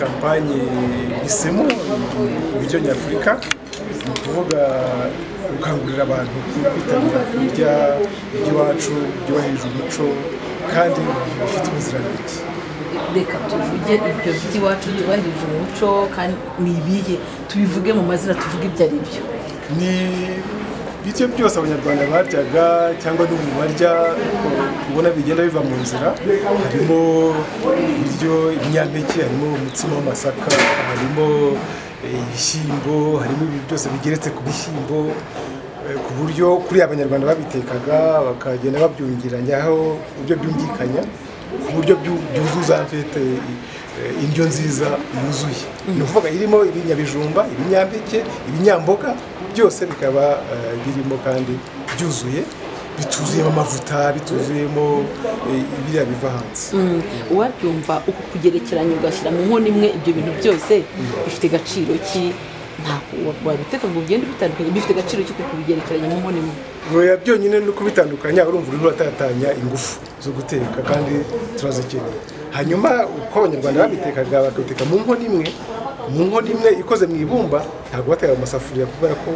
kampanye isemo ibiryo nyafurika ni ukuvuga gukangurira abantu kwitabira kurya iby'iwacu byubahirije umuco kandi bifite ubuziranenge. Reka tuvuge ibyo by'iwacu byubahirije umuco kandi ni ibihe tubivuge mu mazina tuvuge ibyo ari byo. Ni ibiryo byose abanyarwanda baryaga cyangwa n'ubu barya ubona bigenda biva mu nzira, harimo ibiryo ibinyampeke, harimo umutsima w'amasaka, harimo ibishyimbo, harimo ibi byose bigeretse ku bishyimbo, ku buryo kuri abanyarwanda babitekaga bakagenda babyungiranyaho uburyo byumvikanya ku buryo byuzuza mfite indyo nziza yuzuye. Ni ukuvuga irimo ibinyabijumba, ibinyampeke, ibinyamboga byose bikaba birimo kandi byuzuye, bituzuyemo amavuta, bituzuyemo ibiriya biva hanze. Uwabyumva uko kugerekeranya ugashyira mu nkono imwe ibyo bintu byose bifite agaciro ki? Ntabwo wabiteka ngo ugende bitandukanye, bifite agaciro ki kubigerekeranya mu nkono imwe? Oya, byonyine no kubitandukanya urumva uri uratatanya ingufu zo guteka kandi turazikeneye. Hanyuma uko abanyarwanda babitekaga bakabiteka mu nkono imwe ikoze mu ibumba, ntabwo batera amasafuriya kubera ko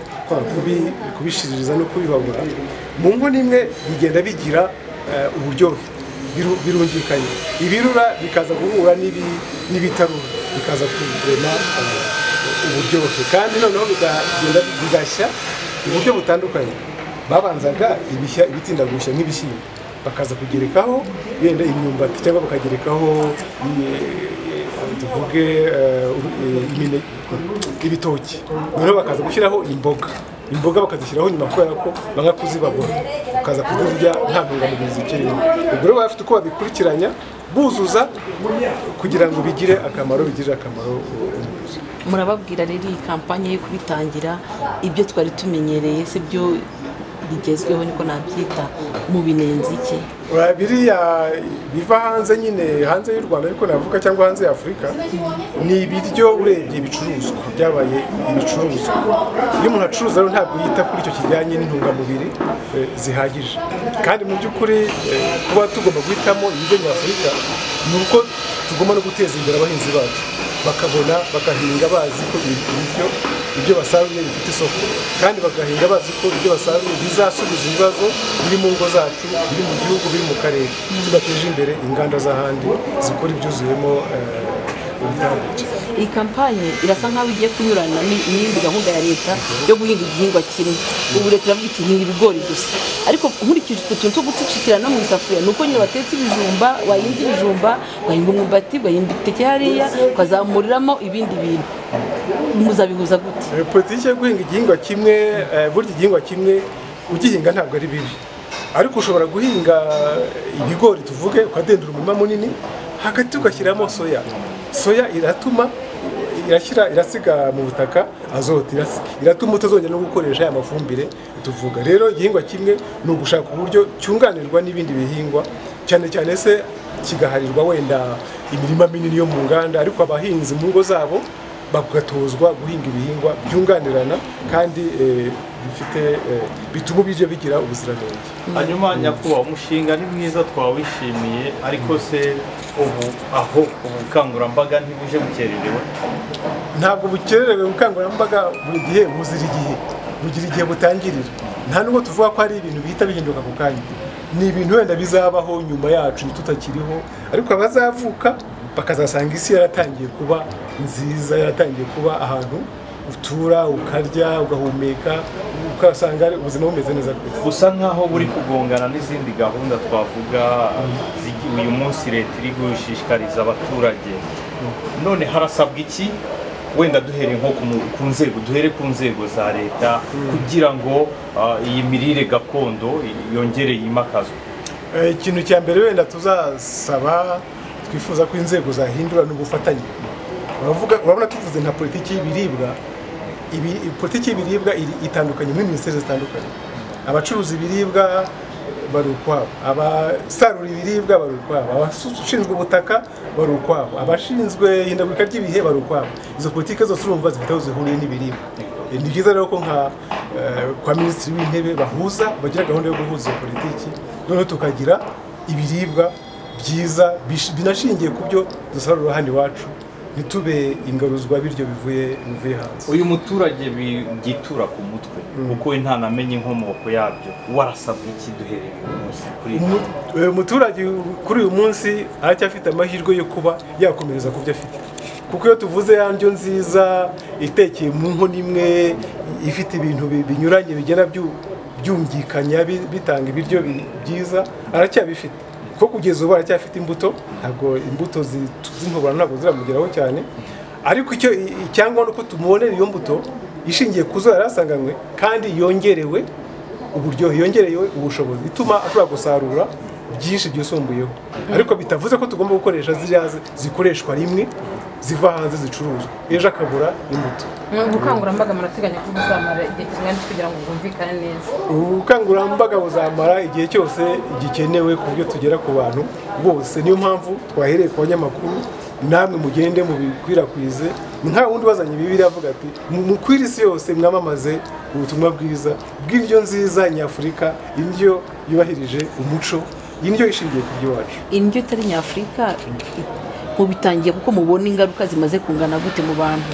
kubishiririza no kubibabura. Mu nkono imwe bigenda bigira uburyohe, birungikanye, ibirura bikaza guhura n'ibitarura bikaza kurema uburyohe, kandi noneho bigenda bigashya mu buryo butandukanye. Babanzaga ibitinda gushya nk'ibishyimbo, bakaza kugerekaho yenda imyumbati cyangwa bakagerekaho tuvuge ibitoki, noneho bakaza gushyiraho imboga bakazishyiraho nyuma kubera ko banga kuzibabura, bakaza kuzirya nta ntungamubiri zikirimo. Ubwo rero bafite uko babikurikiranya buzuza kugira ngo bigirire akamaro umubiri. Murababwira rero iyi kampanye yo kubitangira ibyo twari tumenyereye si byo bigezweho, niko nabyita, mu binenzi iki? Biriya biva hanze, nyine hanze y'u Rwanda ariko navuga, cyangwa hanze ya Afurika, ni ibiryo urebye ibicuruzwa byabaye ibicuruzwa. Iyo umuntu acuruza rero ntabwo yita kuri icyo kijyanye n'intungamubiri zihagije, kandi mu by'ukuri kuba tugomba guhitamo ibiryo nyafurika ni uko tugomba no guteza imbere abahinzi bacu, bagahinga bazi ko ibyo basaruye bifite isoko, kandi bagahinga bazi ko ibyo basaruye bizasubiza ibibazo biri mu ngo zacu, biri mu gihugu, biri mu karere, tudateje imbere inganda z'ahandi zikora ibyuzuyemo ubutabire. Iyi kampanye irasa nkaho igiye kunyurana n'indi gahunda ya leta yo guhinga igihingwa kimwe. Ubu leta iravuga iti hinga ibigori gusa, ariko nkurikije utuntu two gucucikira no mu isafuriya ni uko nyine batetse ibijumba, wahinga ibijumba, wahinga umwumbati, wahinga iteke hariya, ukazamuriramo ibindi bintu. Muzabihuza gute? Politiki yo guhinga igihingwa kimwe, burya igihingwa kimwe ugihinga ntabwo ari bibi, ariko ushobora guhinga ibigori tuvuge ukadendura umurima munini, hagati ugashyiramo soya iratuma irasiga mu butaka azote, iratuma utazongera no gukoresha aya mafumbire tuvuga. Rero igihingwa kimwe ni ugushaka uburyo cyunganirwa n'ibindi bihingwa, cyane cyane se kigaharirwa wenda imirima minini yo mu nganda, ariko abahinzi mu ngo zabo bagatozwa guhinga ibihingwa byunganirana kandi bituma ibiryo bigira ubuziranenge. Hanyuma nyakubahwa, umushinga ni mwiza twawishimiye, ariko se ubu aho ubukangurambaga ntibuje bukererewe? Ntabwo bukererewe ubukangurambaga, buri gihe bugira igihe butangirira. Nta nubwo tuvuga ko ari ibintu bihita bihinduka ku kanya, ni ibintu wenda bizabaho nyuma yacu tutakiriho, ariko abazavuka bakazasanga isi yaratangiye kuba nziza, yaratangiye kuba ahantu utura ukarya ugahumeka ukasanga ubuzima bumeze neza. Gusa nkaho buri kugongana n'izindi gahunda twavuga uyu munsi leta iri gushishikariza abaturage. None harasabwa iki? Wenda duhere nko ku nzego za leta kugira ngo iyi mirire gakondo yongere yimakazwe. Ikintu cya mbere wenda tuzasaba, twifuza ko inzego zahindura n'ubufatanye. Urabona tuvuze nka politiki y'ibiribwa, politiki y'ibiribwa itandukanye muri minisiteri zitandukanye. Abacuruza ibiribwa bari ukwabo, abasarura ibiribwa bari ukwabo, abashinzwe ubutaka bari ukwabo, abashinzwe ihindagurika ry'ibihe bari ukwabo. Izo politiki zose urumva zifite aho zihuriye n'ibiribwa. Ni byiza rero ko kwa minisitiri w'intebe bagira gahunda yo guhuza iyo politiki, noneho tukagira ibiribwa byiza binashingiye ku byo dusarura hano iwacu ntitube ingaruzwa biryo bivuye hanze. uyu muturage byitura ku mutwe kuko we ntanamenye inkomoko yabyo, warasabwa iki duhereye uyu munsi kuri umuturage kuri uyu munsi aracyafite amahirwe yo kuba yakomereza ku byo afite, kuko iyo tuvuze ya ndyo nziza itekeye mu nkono imwe ifite ibintu binyuranye bigenda byumvikanya bitanga ibiryo byiza, aracyabifite. Ko kugeza ubu aracyafite imbuto, ntabwo imbuto z'intobora ntabwo ziramugeraho cyane, ariko icyangombwa nuko tumubonera iyo mbuto ishingiye ku zo yari asanganywe kandi yongerewe uburyohe, yongerewe ubushobozi, ituma ashobora gusarura byinshi byisumbuyeho. Ariko bitavuze ko tugomba gukoresha ziriya zikoreshwa rimwe ziva hanze zicuruzwa, ejo akabura imbuto. Ubukangurambaga murateganya ko buzamara igihe kingana kugira ngo bwumvikane neza? Ubukangurambaga buzamara igihe cyose gikenewe ku buryo tugera ku bantu bose. Niyo mpamvu twahereye ku banyamakuru, namwe mugende mubikwirakwize. Nta wundi wazanye Bibiliya avuga ati mukwire isi yose mwamamaze ubutumwa bwiza bw'indyo nziza nyafurika, indyo yubahirije umuco, indyo ishingiye ku by'iwacu. Indyo itari nyafurika mubitangiye kuko mubona ingaruka zimaze kungana gute mu bantu?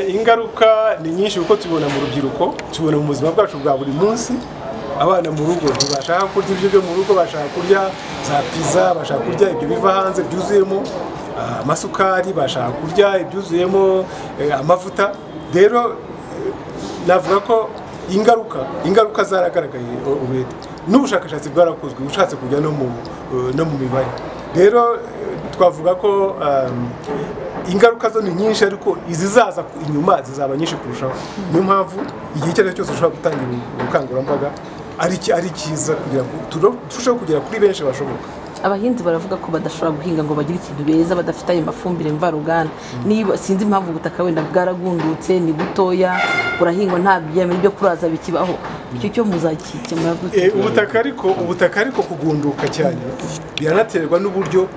Ingaruka ni nyinshi kuko tubona mu rubyiruko, tubona mu buzima bwacu bwa buri munsi. Abana mu rugo ntibashaka kurya ibyo byo mu rugo, bashaka kurya za pizza, bashaka kurya ibyo biva hanze byuzuyemo amasukari, bashaka kurya ibyuzuyemo amavuta. Rero navuga ko ingaruka zaragaragaye ubundi, n'ubushakashatsi bwarakozwe ushatse kujya no mu mibare. Rero twavuga ko ingaruka zo ni nyinshi, ariko izizaza inyuma zizaba nyinshi kurushaho. Niyo mpamvu igihe icyo ari cyo cyose ushobora gutanga ubukangurambaga ari cyiza kugira ngo turusheho kugera kuri benshi bashoboka. Abahinzi baravuga ko badashobora guhinga ngo bagire ikintu beza badafite ayo mafumbire mvaruganda. Niba sinzi impamvu ubutaka wenda bwaragundutse, ni butoya, burahingwa nta byemera byo kuraza bikibaho, icyo cyo muzakikemura gute? Ubutaka ariko kugunduka cyane biranaterwa n'uburyo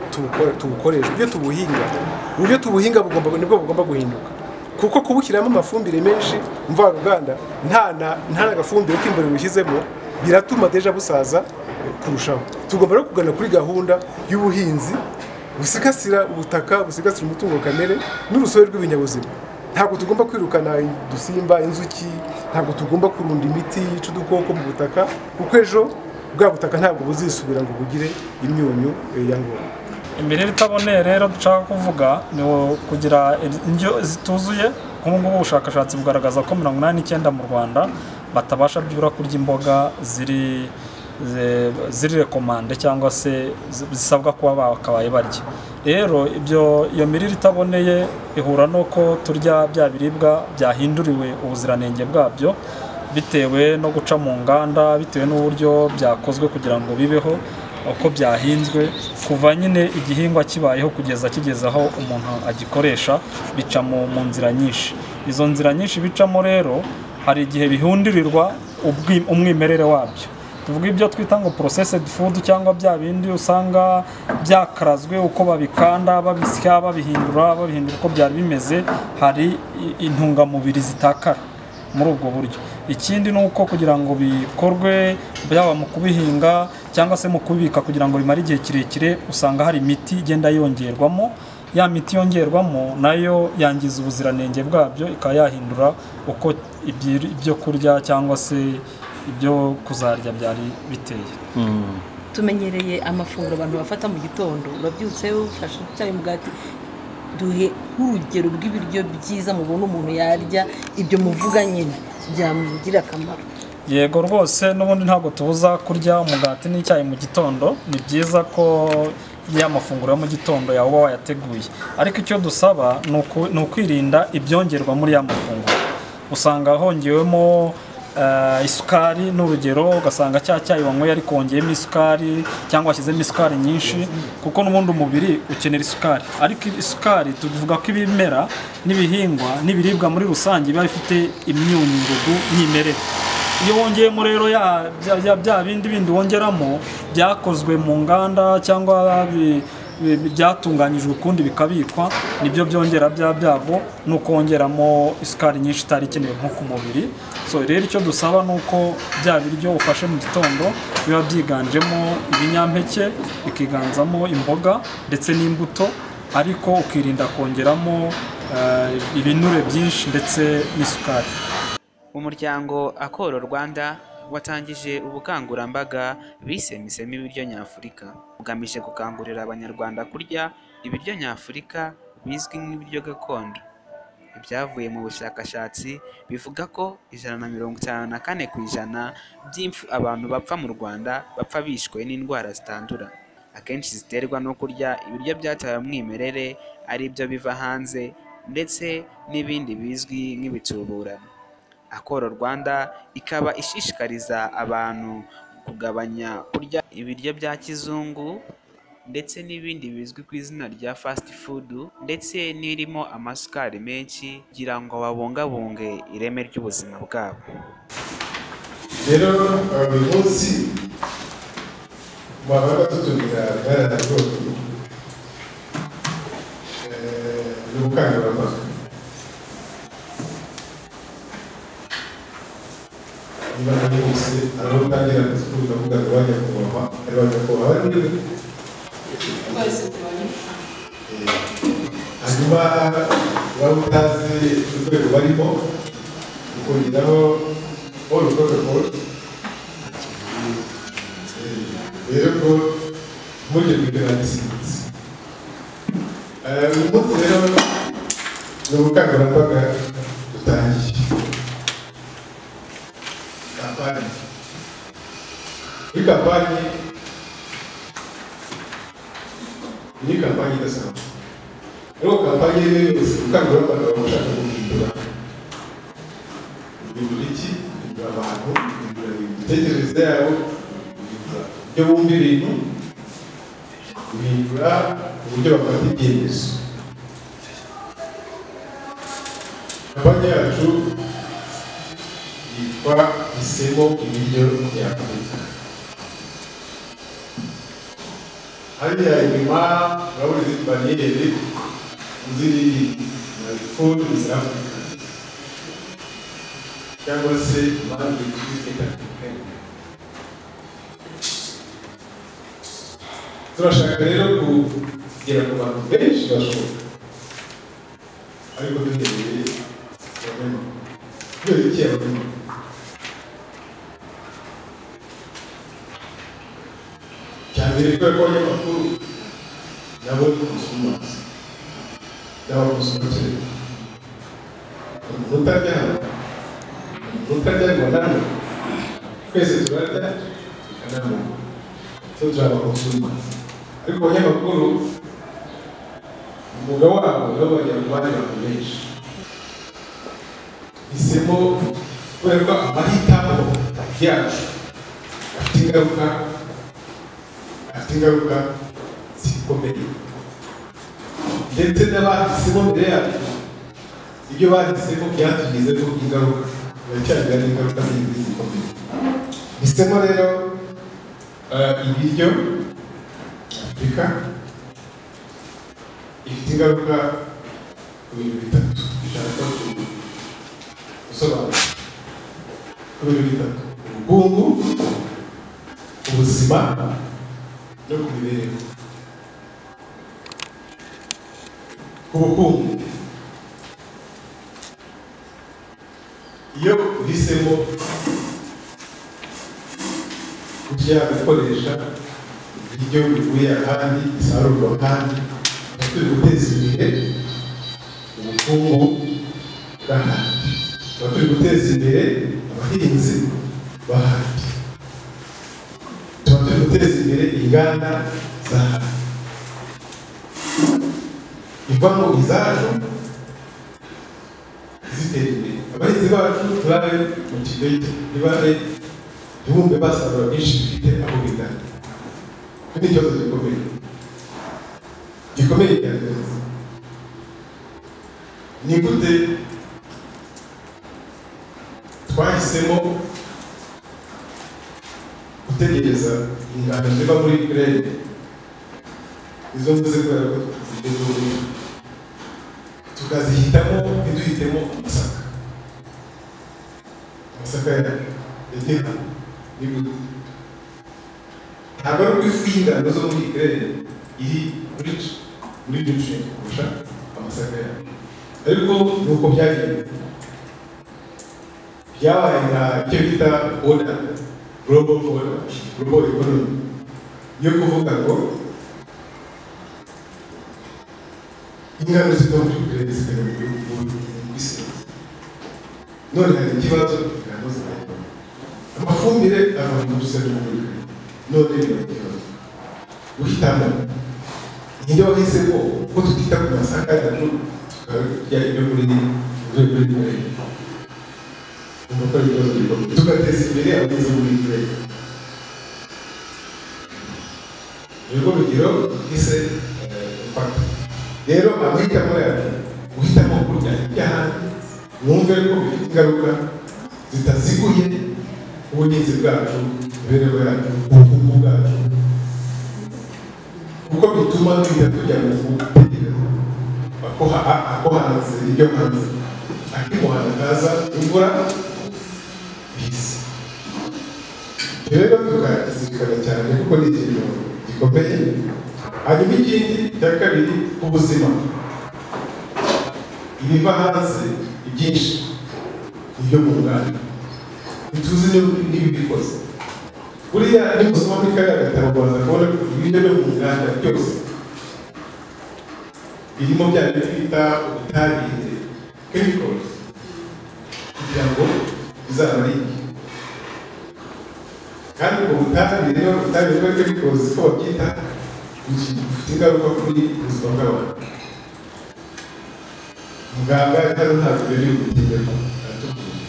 tubukoresha, uburyo tubuhinga nibwo bugomba guhinduka, kuko kubushyiramo amafumbire menshi mvaruganda nta n'agafumbire k'imbere bushyizemo biratuma deja busaza kurushaho. Tugomba no kugana kuri gahunda y'ubuhinzi busigasira ubutaka, busigasira umutungo kamere n'urusobe rw'ibinyabuzima. Ntabwo tugomba kwirukana udusimba, inzuki, ntabwo tugomba kurunda imiti yica udukoko mu butaka, kuko ejo bwa butaka ntabwo buzisubira ngo bugire imyunyu ya ngombwa. Imirire itaboneye rero dushaka kuvuga ni kugira indyo zituzuye. Nk'ubu ngubu ubushakashatsi bugaragaza ko 89% mu Rwanda batabasha byura kurya imboga ziri rekomande cyangwa se zisabwa kuba bakabaye barya. Rero iyo mirire itaboneye ihura nuko turya bya biribwa byahinduriwe ubuziranenge bwabyo bitewe no guca mu nganda, bitewe n'uburyo byakozwe kugira ngo bibeho, uko byahinzwe kuva nyine igihingwa kibayeho kugeza kigeze aho umuntu agikoresha, bica mu nzira nyinshi. Izo nzira nyinshi bicamo rero hari igihe bihundirirwa umwimerere wabyo. Tuvuga ibyo twita ngo processed food cyangwa bya bindi usanga byakarazwe uko babikanda, babisya, babihindura uko byari bimeze, hari intungamubiri zitakara muri ubwo buryo. Ikindi ni uko kugira ngo bikorwe byaba mu kubihinga cyangwa se mu kubika kugira ngo bimare igihe kirekire, usanga hari imiti igenda yongerwamo. Ya miti yongerwamo nayo yangiza ubuziranenge bwabyo, ikaba yahindura uko ibyo kurya cyangwa se ibyo kuzarya byari biteye. Tumenyereye amafunguro abantu bafata mu gitondo, urabyutse ufashe icyayi mugati, duhe nk'urugero rw'ibiryo byiza mubona umuntu yarya ibyo muvuga nyine byamugira akamaro. Yego rwose, n'ubundi ntabwo tubuza kurya umugati n'icyayi mu gitondo. Ni byiza ko ya mafunguro ya mu gitondo yawe uba wayateguye, ariko icyo dusaba ni ukwirinda ibyongerwa muri ya mafunguro. Usanga hongewemo isukari n'urugero, ugasanga cya cyayi wanyweye ariko wongeyemo isukari cyangwa washyizemo isukari nyinshi, kuko n'ubundi umubiri ukenera isukari. Ariko isukari tuvuga ko ibimera n'ibihingwa n'ibiribwa muri rusange biba bifite imyunyungugu myimerere. Iyo wongeyemo rero bya bindi wongeramo byakozwe mu nganda cyangwa byatunganyijwe ukundi bikabikwa, nibyo byongera bya byago, nuko wongeramo isukari nyinshi itari ikenewe nko ku mubiri. So rero icyo dusaba ni uko bya biryo ufashe mu gitondo biba byiganjemo ibinyampeke, bikiganzamo imboga ndetse n'imbuto, ariko ukirinda kongeramo ibinure byinshi ndetse n'isukari. Umuryango Akoro Rwanda watangije ubukangurambaga bise Misemo ibiryo nyafurika, ugamije gukangurira abanyarwanda kurya ibiryo nyafurika bizwi nk'ibiryo gakondo. Ibyavuye mu bushakashatsi bivuga ko 54% by'impfu abantu bapfa mu Rwanda bapfa bishwe n'indwara zitandura, akenshi ziterwa no kurya ibiryo byatawe umwimerere ari byo biva hanze ndetse n'ibindi bizwi nk'ibituburano. Akoro Rwanda ikaba ishishikariza abantu kugabanya kurya ibiryo bya kizungu ndetse n'ibindi bizwi ku izina rya fast food ndetse n'irimo amasukari menshi kugira ngo babungabunge ireme ry'ubuzima bwabo. Rero uyu munsi mwabaga tutumira bwarararyoto n'ubukangurambaga. Niba nari bose araho utangira kuvuga ngo bajya kuvoma ari bajya kuvoma bari hanyuma waba utazi urwego barimo ukongeraho all protocol. Rero ko muri ibyo bintu nanditse uyu munsi rero ni ubukangurambaga dutangiye kampani. Iyi kampani ni kampani idasanzwe. Rero kampani yose ubukangurambaga bashaka guhindura iki, guhindura abantu, guhindura imitekerereze yabo, guhindura ibyo bumva ibintu, guhindura uburyo bafata ibyemezo. Kampani yacu yitwa Misemo ibiryo nyafurika. Hariya inyuma urabona izi bariyeri ziri food is Africa cyangwa se impamvu twita African. Turashaka rero kugera ku bantu benshi bashoboka, ariko duhereye kubera iki abanyamakuru. Cyambere kubera ko abanyamakuru nabo ni consumers, nabo consumateurs. Utarya ngo nane twese turarya tukanama, so turaba consumers. Ariko abanyamakuru umwuga wabo nabo bajya mu bandi bantu benshi. Misemo kubera ko amahitamo yacu afite ingaruka zikomeye, ndetse n'abahisemo mbere yacu ibyo bahisemo byatugizeho ingaruka, biracyari n'ingaruka zindi zikomeye. Misemo rero ibiryo Afurika ifite ingaruka ku bintu bitatu bishaka gusobanura. Ku bintu bitatu: ubukungu, ubuzima no ku mibereho. Ku bukungu, iyo uhisemo kujya gukoresha ibiryo bivuye ahandi, bisarurwa ahandi, turi guteza imbere ubukungu bw'ahandi, turi guteza imbere abahinzi b'ahandi, turi guteza imbere inganda z'ahandi. Ivamo izacu zitera imbere, abahinzi bacu turabe mu kigero ntibare ntibumve basarura byinshi bifite aho bingana. Ni ikibazo gikomeye cyane. Ni gute twahisemo gutegereza ingano ziva muri Ukraine, izo mvuze kubera ko zigezweho, tukazihitamo ntiduhitemo amasaka ya leta. Ni gute? Ntabwo ari uko ifu y'ingano zo muri Ukraine iri rich, muri nutrient kurusha amasaka yacu. Ariko nuko byagiye byabaye nka icyo bita order, global order, global economy, yo kuvuga ngo ingano ziva muri Ukraine zikajya mu bihugu by'isi. None hari ikibazo ingano zikajya, amafumbire ava mu Rusengero muri Ukraine. None ni ikibazo guhitamo ninde wahisemo ko tutita ku masaka yacu tukarya ibyo muri Ukraine, tugateza imbere abagize muri Ukraine. Nibwo rugero ise ufata. Rero amahitamo yacu guhitamo kurya iby'ahandi mwumve ko bifite ingaruka zitaziguye ubuhinzi bwacu, imibereho yacu, ubukungu bwacu, kuko bituma duhita tujya mu gutegereza ako hanze ibyo hanze, akimuhana kaza imvura bisi. Rero tukazirikana cyane kuko ni ikintu gikomeye. Hanyuma ikindi cya kabiri, ubuzima. Ibiva hanze ibyinshi ibyo mu nganda ntituzi n'ibibikoze. Buriya nimusoma muri kariya gatabo Rwanda kubona ibiryo byo mu nganda byose birimo bya bintu bita ubutabire, chemicals, kugira ngo bizamare igihe. Kandi ubwo butabire bwa chemicals ko babyita bufite ingaruka kuri ubuzima bw'abantu. Muganga hano ntabwo rero gutinda aratubwira.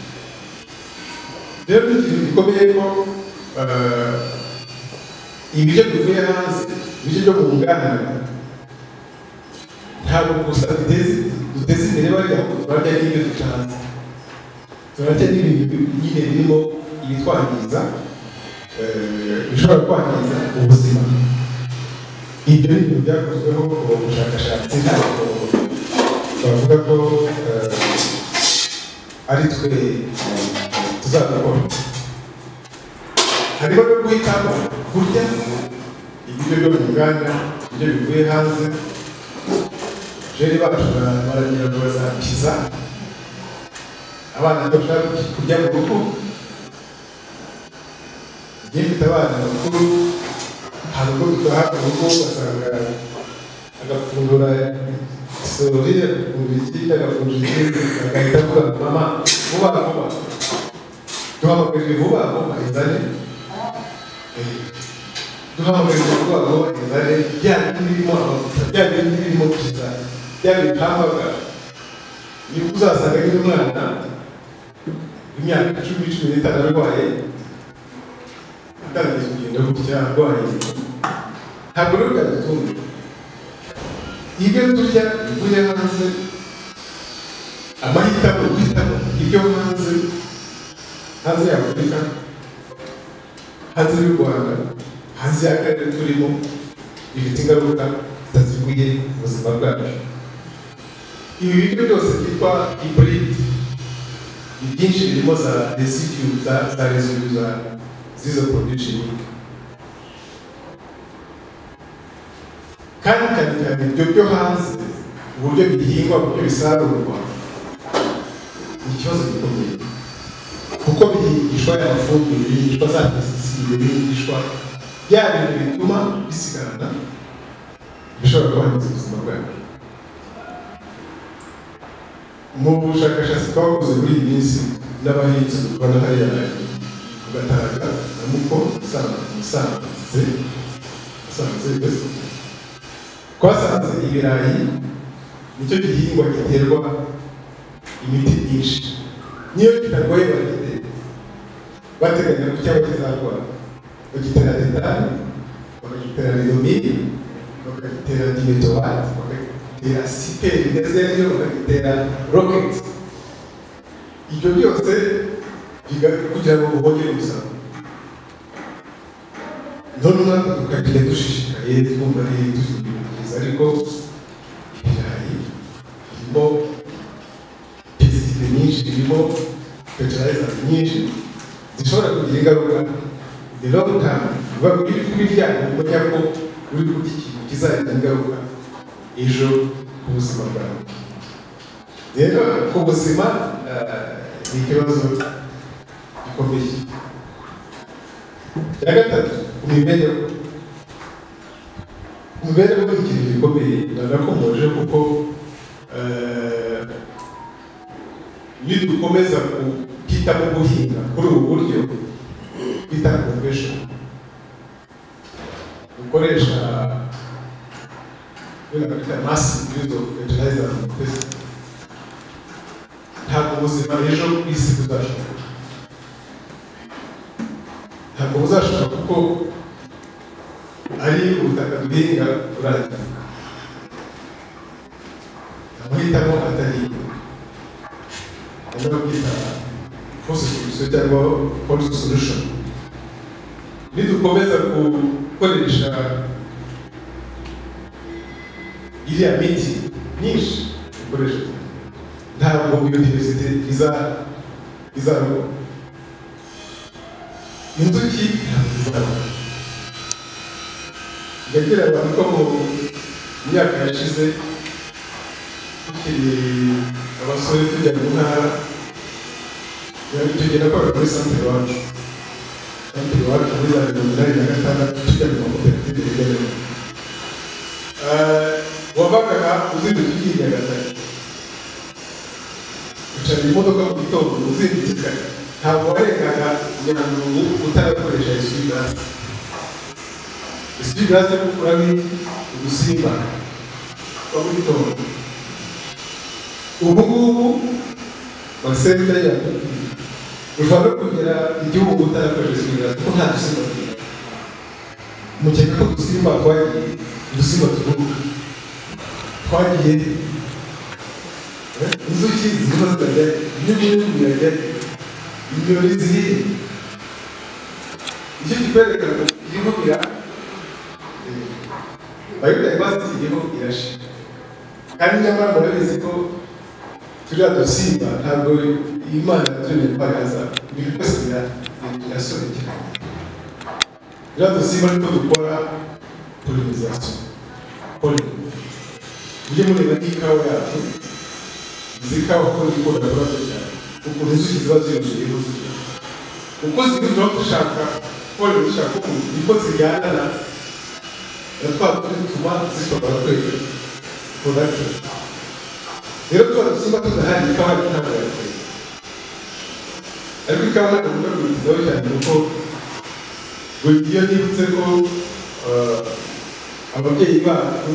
Rero ni ikintu gikomeye ko ibiryo bivuye hanze, ibiryo byo mu nganda, ntabwo gusa duteze imbere bariya ahubwo turarya n'ibyo duca hanze. Turarya n'ibintu nyine birimo ibitwangiza, bishobora kwangiza ubuzima. Ibyo ni ibintu byakozweho ubushakashatsi, ntabwo twavuga ko ari twe tuzabikora. Harimo no guhitamo kurya ibiryo byo mu nganda, ibyo bivuye hanze. Jeri bacu baragira ngo bazakiza abana bashaka kurya mu rugo. Igihe mfite abana bakuru, hari ubwo tutaha mu rugo ugasanga agafungura isorori, agafungura ikindi, agahita avuga ngo mama vuba vuba, duhamagarire vuba vuba izane, duhamagarire vuba vuba izane bya bindi birimo amavuta, bya bindi birimo pizza, bya bindi hamburger. Ni uzasanga ari umwana imyaka 10-15 arwaye, atangiye kugenda gutya arwaye. Ntabwo rero byadutunga. Ibyo turya bivuye hanze, amahitamo guhitamo ibyo hanze ya Afurika, hanze y'u Rwanda, hanze y'akarere turimo, bifite ingaruka zitaziguye ubuzima bwacu. Ibi biryo byose byitwa hybrid, ibyinshi birimo za residue z'izo production. Kandi cyane ibyo byo hanze, uburyo bihingwa, uburyo bisarurwa, ni ikibazo gikomeye. Kuko bihingishwa amafumbire, bihingishwa za pesticide, bihingishwa bya bintu bituma bisigarana, bishobora kwangiza ubuzima bwacu. Mu bushakashatsi twakoze muri iyi minsi n'abahinzi dukora hariya ku Gataraga na Muko, Musanze, twasanze ibirayi nicyo gihingwa giterwa imiti myinshi. Niyo kitarwaye baragitera, bateganya ko cyaba kizarwara, bagitera tetani, bakagitera ridomini, bakagitera dimetowati, bakagitera siperi ndetse n'iyo bakagitera roketi. Ibyo byose kugira ngo ubongere umusaruro. None natwe tukagenda dushishikaye twumva ari byiza, ariko ibirayi birimo pesticide nyinshi, birimo fertilizer nyinshi zishobora kugira ingaruka the long term. Uba uri kubirya umenya ko uri kurya ikintu kizagira ingaruka ejo ku buzima bwawe. Rero ku buzima ni ikibazo gikomeye. Icya gatatu, imibereho ni ikintu gikomeye nanakomoje kuko nidukomeza kwita mu guhinga kuri ubu buryo bita convention dukoresha massive use of fertilizer and pesticide, ntabwo ubuzima ejo ku isi buzashoboka, ntabwo buzashoboka kuko ari ubutaka duhinga buragira amahitamo atari no kwita force solution cyangwa force solution. Nidukomeza gukoresha iriya miti myinshi dukoresha, ntabwo biodiversity izabaho, inzuki ntabwo zizabaho. Ndagira abantu ko mu myaka yashize tukiri abasore tujya mu ntara tugenda kwaga muri santere iwacu muri za 2006 tujya mu makoperative y'ibirere. Wavaga uzindutse ugiye Nyagatare ucara imodoka mu gitondo uzindutse kare, ntabwo warengaga Nyandungu utarakoresha eswigasi. Eswigasi yo gukuramo udusimba twa mu gitondo. Ubu ngubu basenta yacu ushobora kugera igihugu utarakoresha eswigasi kuko nta dusimba tugira. Mukeka ko udusimba twagiye, udusimba tuguruka twagiye, inzuki zirimo zitajya, inyoni birajya, inyoni ziri, icyo kikwereka ngo iriho biodiversity iriho irashira. Kandi nyamara murabizi ko turiya dusimba ntabwo Imana yaturemye twaraza, ibintu byose birasobekeranye. Turiya dusimba niko dukora pollinization, pollen. Ujye mureba n'ikawa yacu, izi kawa ko ikunda kurabya cyane, ukuntu inzuki ziba ziyongeyeho zirya. Uko zirushaho gushaka pollen, zishaka ukuntu niko zijyana na twa dutuma zishobora kwera production. Rero tuba dusimba tudahari ikawa ntabwo yakwera, ariko ikawa ntabwo mvuga ngo bitizaho cyane kuko iyo nibutse ko ababyeyi bacu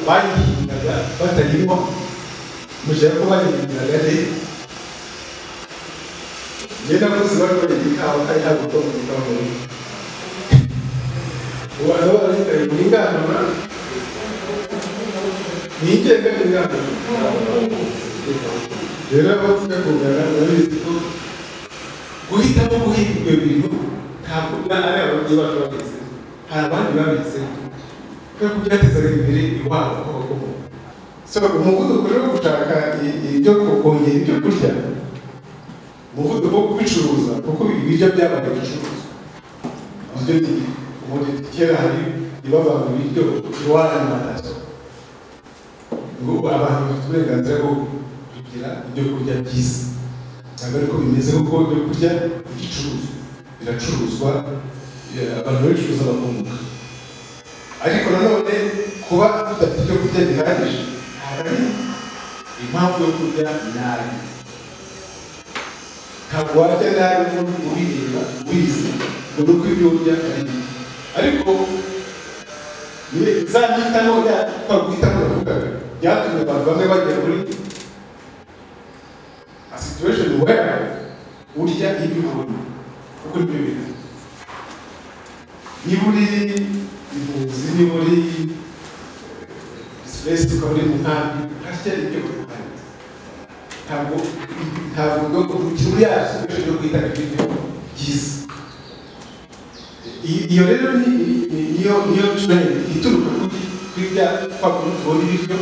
bayihingaga batarimo, mushaka ko bayihingaga rero ngenda bose bakoreye ikawa kandi ntabwo utonda ikawa mu rugo. Ubanza barahingaye mu inganura, ni ingenga y'inganura. Rero abo tujya kungana urabizi ko guhitamo guhinga ibyo bintu ntabwo ari ababyeyi bacu babizi, hari abandi babizi kubera ko byatezaga imbere iwabo aho bakomoka. So umuvuduko rero wo gushaka ibyo kongera ibyo kurya, umuvuduko wo kubicuruza kuko ibiryo byabaye ibicuruzwa. Ibyo ni ubundi kera hari ibavanga ibiryo iwara n'amatazo, ngo abantu bafite uburenganzira bwo kugira ibyo kurya byiza. Ntabwo ariko bimeze kuko ibyo kurya igicuruzwa biracuruzwa, abantu babicuruza bakunguka. Ariko nanone kuba tudafite ibyo kurya bihagije ntabwo ari impamvu yo kurya nabi. Ntabwo warya nabi ubireba wize ngo nuko ibyo urya ari bibi, ariko za mpitamo twaguhitamo navugaga byatumye abantu bamwe bajya muri a situation where urya ibyo ubona kuko nibyo bintu. Niba uri impunzi, niba uri stress, ukaba uri mu nkambi, harya ibyo urya. Ntabwo ukiri yacu yo kwita ibyo byiza. Iyo rero niyo ituruka kuri bya kwa kundi tubona ibiryo,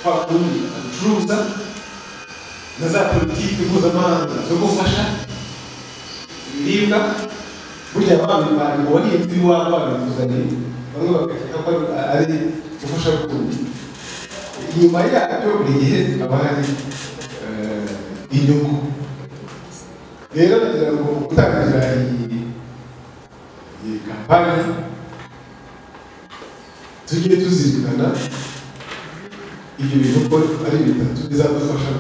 kwa kundi aducuruza, na za politiki mpuzamahanga zo gufasha ibiribwa. Burya abantu ngo wariye iwabo babikuzaniye bamwe bagakeka ko ari gufasha kundi. Inyuma yabyo buri gihe haba hari inyungu. Rero nagira ngo gutangira iyi kampani tujye tuzirikana ibyo bintu ko ari bitatu bizadufasha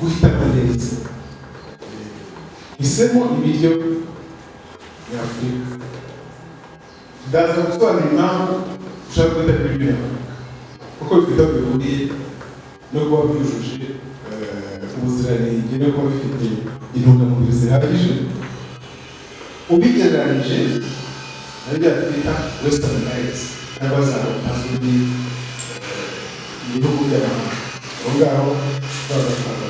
guhitamo neza. Hisemo ibiryo nyafurika. Ndaza gusobanura impamvu ushaka guhitamo ibiryo nyafurika, kuko bifite aho bihuriye no kuba byujuje ubuziranenge no kuba bifite intungamubiri zihagije ubigereranyije na bya twita western diets cyangwa za azuri ibihugu by'amahanga. Aho ngaho bazatanga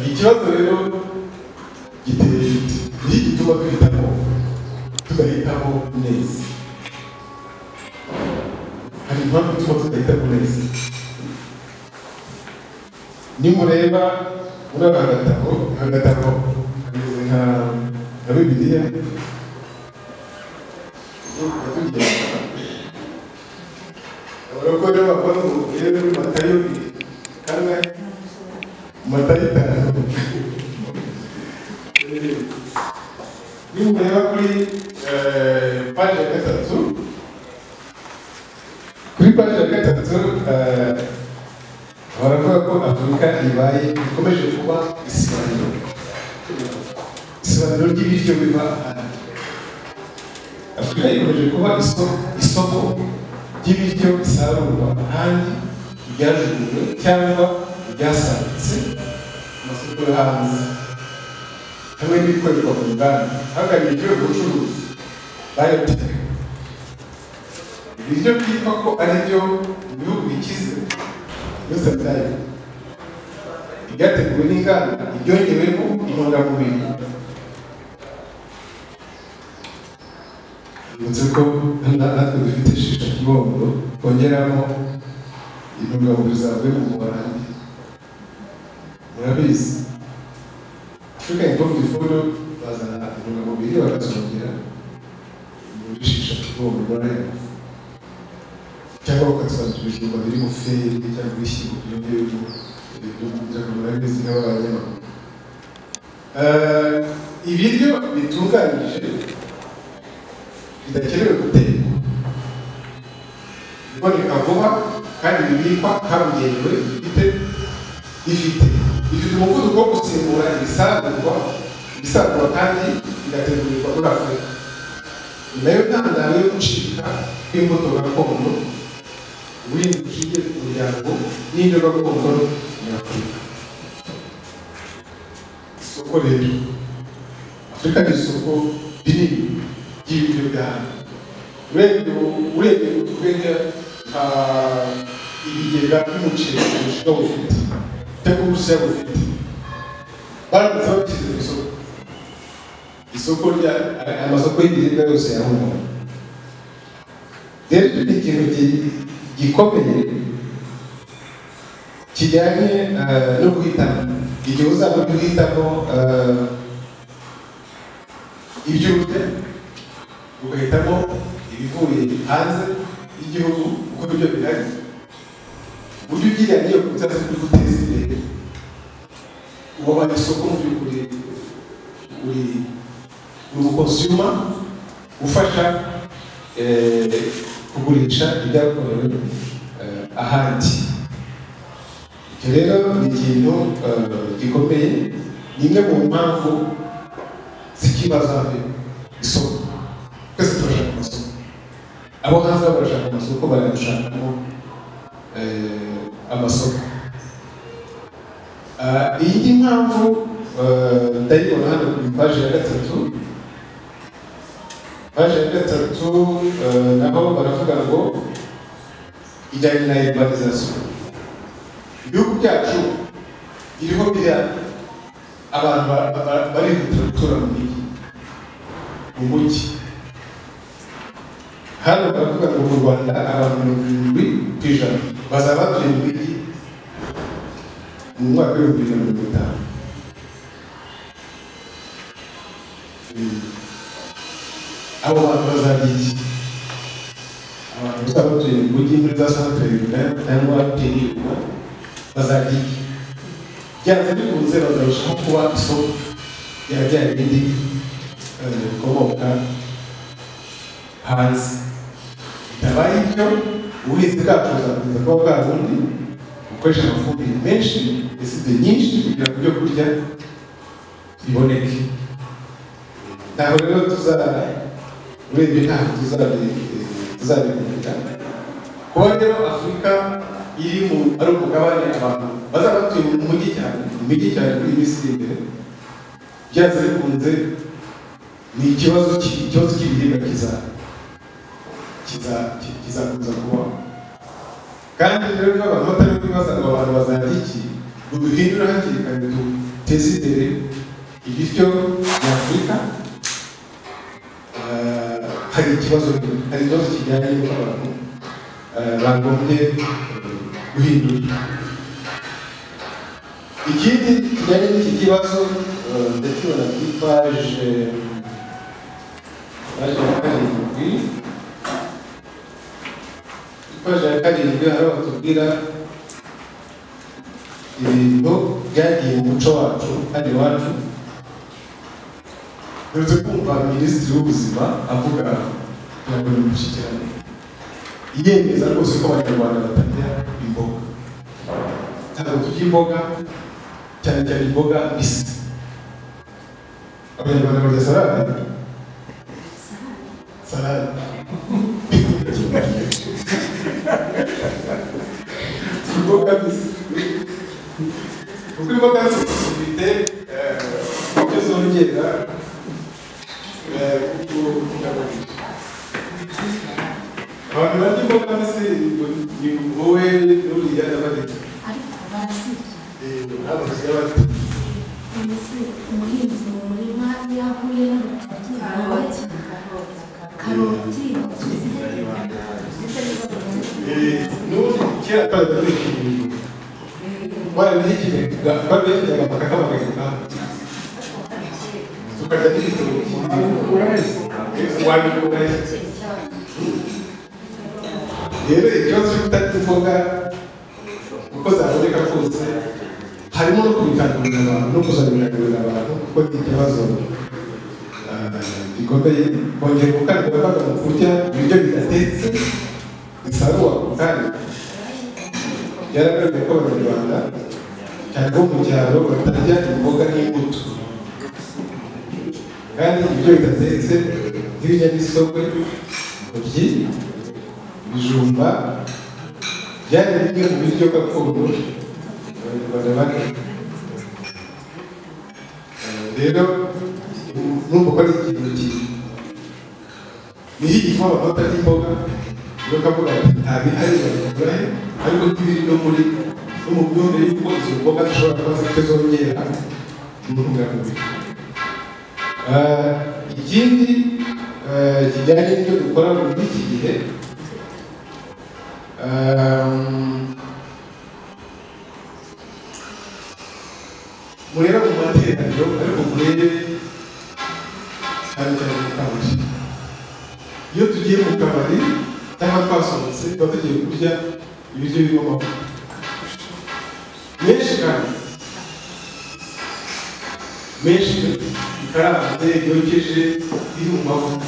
ikibazo rero giteye gite, ni gituma tugahitamo neza. Hari impamvu ituma tugahitamo neza. Nimureba muri aka gatabo kameze nka Bibiliya abarokore bakora ngo urebe muri Matayo kangahe? Matayo 5. Nimureba kuri paji ya 3, kuri paji ya 3 baravuga ko Afurika ikomeje kuba isibaniro ry'ibiryo biva hanze. Afurika ikomeje kuba isoko ry'ibiryo bisarurwa ahandi, ibyajugunywe cyangwa ibyasarutse mu masoko yo hanze, hamwe n'ibikorerwa mu nganda hagamijwe ubucuruzi biotech. Ibiryo byitwa ko ari byo mu bihugu bikize byose byayo ibyateguwe n'inganda, ibyongewemo intungamubiri. Bibutse ko natwe dufite shisha kibondo kongeramo intungamubiri zavuye mu Buholandi. Murabizi Africa Improved Food bazana intungamubiri bakazongera muri shisha kibondo barayo, cyangwa bakatwara ibijumba biri mu feri cyangwa ibishyimbo byongewemo murabizi nk'abanyamakuru. Ibiryo bitunganyije bidakenewe gutekwa, biboneka vuba kandi bibikwa habugenewe, bifite umuvuduko wo gusimbura ibisarurwa kandi bigategurirwa muri Afurika. Ni nayo ntandaro yo gucika kw'imbuto gakondo, ubuhinzi bushingiye ku muryango n'indyo gakondo nyafurika. Isoko rero Afurika ni isoko rinini ry'ibiryo bya hano. Urebye kubera ibigega by'umuceri Ubushinwa bufite cyangwa Uburusiya bufite, baramutse babishyize mu isoko amasoko y'ibiribwa yose yahungabana. Rero icyo ni ikintu gikomeye kijyanye no guhitamo. Igihe uzaba uri guhitamo ibyo urya, ugahitamo ibivuye hanze y'igihugu uko ibyo bihari, uburyo ugiriya niyo kutaza kuri guteza imbere ubabaye isoko mu by'ukuri uri umukonsuma ufasha kugurisha ibyakorewe ahandi. Icyo rero ni ikintu gikomeye, ni imwe mu mpamvu z'ikibazo isoko. Twese turashaka amasoko, abo hanze barashaka amasoko, baradushakamo amasoko. Iyi ni impamvu ndayibona hano kuri paji ya 3. Paji ya 3 naho baravuga ngo ijyanye na urbanisation. Ibihugu byacu biriho abantu bari gutura mu mujyi. Hano baravuga ngo mu Rwanda abantu 70% bazaba batuye mu mijyi mu mwaka wa 2050. Abo bantu bazagira iki? uzaba batuye mu mujyi muri za santere cyangwa abatirirwa bazarya iki byanze bikunze bazarushaho kuba isoko rya bya bindi bikomoka hanze bitabaye ibyo ubuhinzi bwacu buzakomeza kuba bwa bundi bukoresha amafumbire menshi eside nyinshi kugira ngo ibyo kurya biboneke ntabwo rero urebye ntabwo tuzabikunda kuba rero Afurika ari umugabane abantu bazaba batuye mu mujyi cyane mu mijyi cyane kuri iyi minsi iri imbere byanze bikunze ni ikibazo cy'ibiribwa kizakomeza kubaho kandi rero niba abantu batari kwibaza ngo abantu bazarya iki ngo duhindure hakiri kare duteze imbere ibiryo bya Afurika hari ikibazo kijyanye n'uko abantu bagombye guhindura ikindi kijyanye n'iki kibazo ndakibona kuri paje ya karindwi hariho batubwira ibintu byagiye mu muco wacu hano iwacu uretse kumva minisitiri w'ubuzima avuga ngo ni umushyikirano yemeza rwose ko abanyarwanda batarya imboga ntabwo turya imboga cyane cyane imboga mbisi abanyarwanda barya salade imboga mbisi kuko imboga zifite ibyo zongera abantu barya imboga mbisi ni wowe n'uriya n'abandi ariko barasibye ntabwo basigaye bafite umuhinzi mu murima yahuye n'urutoki karoti n'ubundi kera twari dufite ibintu barabihekenya bakakabaganika tukarya n'ibitoki wabikura rero ikibazo cyo kutarya imboga uko zaboneka kose harimo no kubikangurira abantu no kuzabikangurira abantu kuko ni ikibazo gikomeye bongera ubukangurambaga mu kurya ibiryo bidatetse bisaruwa ako kanya byaragaragaye ko abanyarwanda cyane bo mu cyaro batarya imboga n'imbuto kandi ibiryo bidatetse nk'ibinyamisogwe intoryi ibijumba byari bimwe mu biryo gakondo abanyarwanda barya rero numva ko ari ikintu niho igituma abantu batarya imboga bakavuga ati nta bihari babikura he ariko ntibiri no mu myumvire y'uko izo mboga zishobora kuba zifite zongera intungamubiri ikindi kijyanye n'ibyo dukora muri iki gihe mureba mu materaniro ariko murebe cyane cyane mu kabari iyo tugiye mu kabari cyangwa twasohotse tuba tugiye kurya ibiryo birimo amavuta menshi kandi menshi bikaranze yokeje biri mu mavuta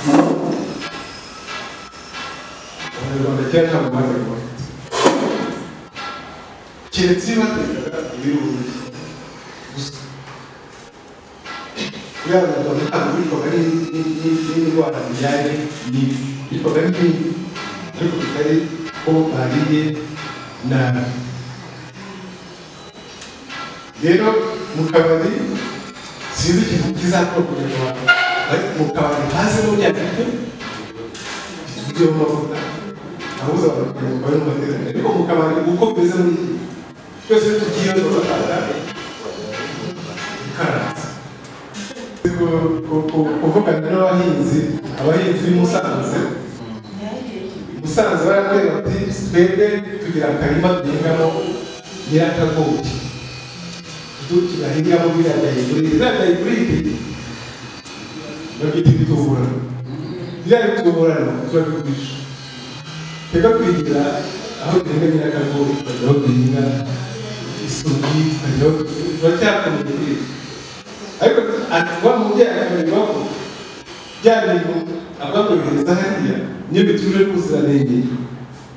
abanyarwanda cyane ntabwo bagaragara keretse iyo batekaga ibirungo gusa kubera abanyarwanda ntabwo bitwaga n'indwara zijyanye n'ibi bitwaga n'ibindi ariko bitari ko bariye nabi rero mu kabari sinzi ikintu kizakora kugira ngo mu kabari hazemo bya biryo bitujyeho amavuta abuza abantu kugira ngo babe mu materaniro ariko mu kabari uko bimeze muri iki byose tugiye turashaka ikaranze kuvugana n'abahinzi b'i Musanze baratwereka bati twebwe tugira akarima duhingamo nyirakagori tugahingamo biriya dayiburide babyita ibituburano biriya bituburano turabigurisha twebwe kwigira aho duhinga nyirakagori tukajya aho duhinga isugi tukajya aho turacyakomeye kuri ariko wa mubyeyi akamererwa ko bya bintu avuga ngo bihereza hariya niyo bituje n'ubuziranenge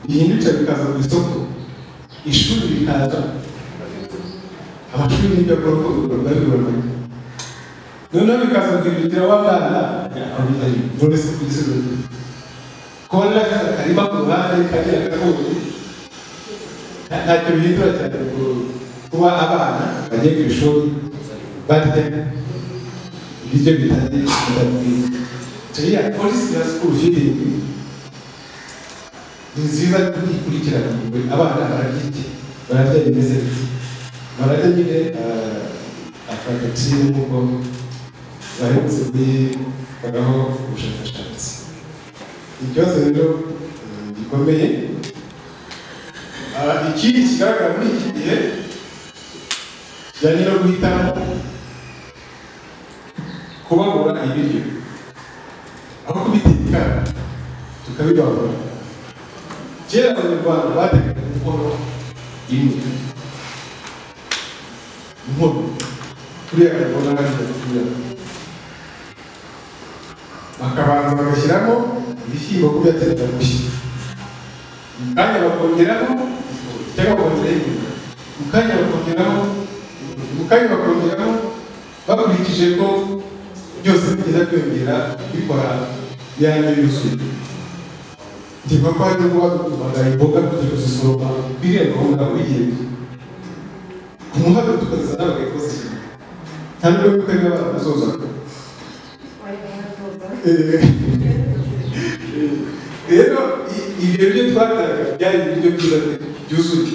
bihinduka bikaza ku isoko ishuri rikaza amashuri n'ibyo akora uko bigororwa noneho bikaza kwibitira wa mwana none se kugisubiza kubona akarima ku ruhande kagira akakobwa ntacyo bihindura cyane kuba abana bagiye ku ishuri barya ibiryo bitangiye kudabwira turiya polisi ya school feeding ni nziza ikurikirana abana bararya bararya bimeze biti bararya nyine aflatoxine nk'uko baherutse kuyikoraho ubushakashatsi ikibazo rero gikomeye ikindi kigaragara muri iki gihe kijyanye no guhitamo kubagura ibiryo aho kubiteka tukabibagura kera abanyarwanda batekaga inkono imwe inkono kuriya kabona n'agatatuya bakabanza bagashyiramo ibishyimbo kubyatereka gushya mu kanya bakongeraho cyangwa bakongeraho inyuma mu kanya bakongeraho bakurikije ko byose bigenda byongera bikora yanyu yuzuye ndibuka ko hari n'uwo badutumagara imboga tugiye kuzisoroma kwiremba aho ngaho igihe ku muhanda tukazana bagayikoze nta n'ubwo yuko ariyo barazoza rero ibyo biryo twateraga byari ibiryo byiza byuzuye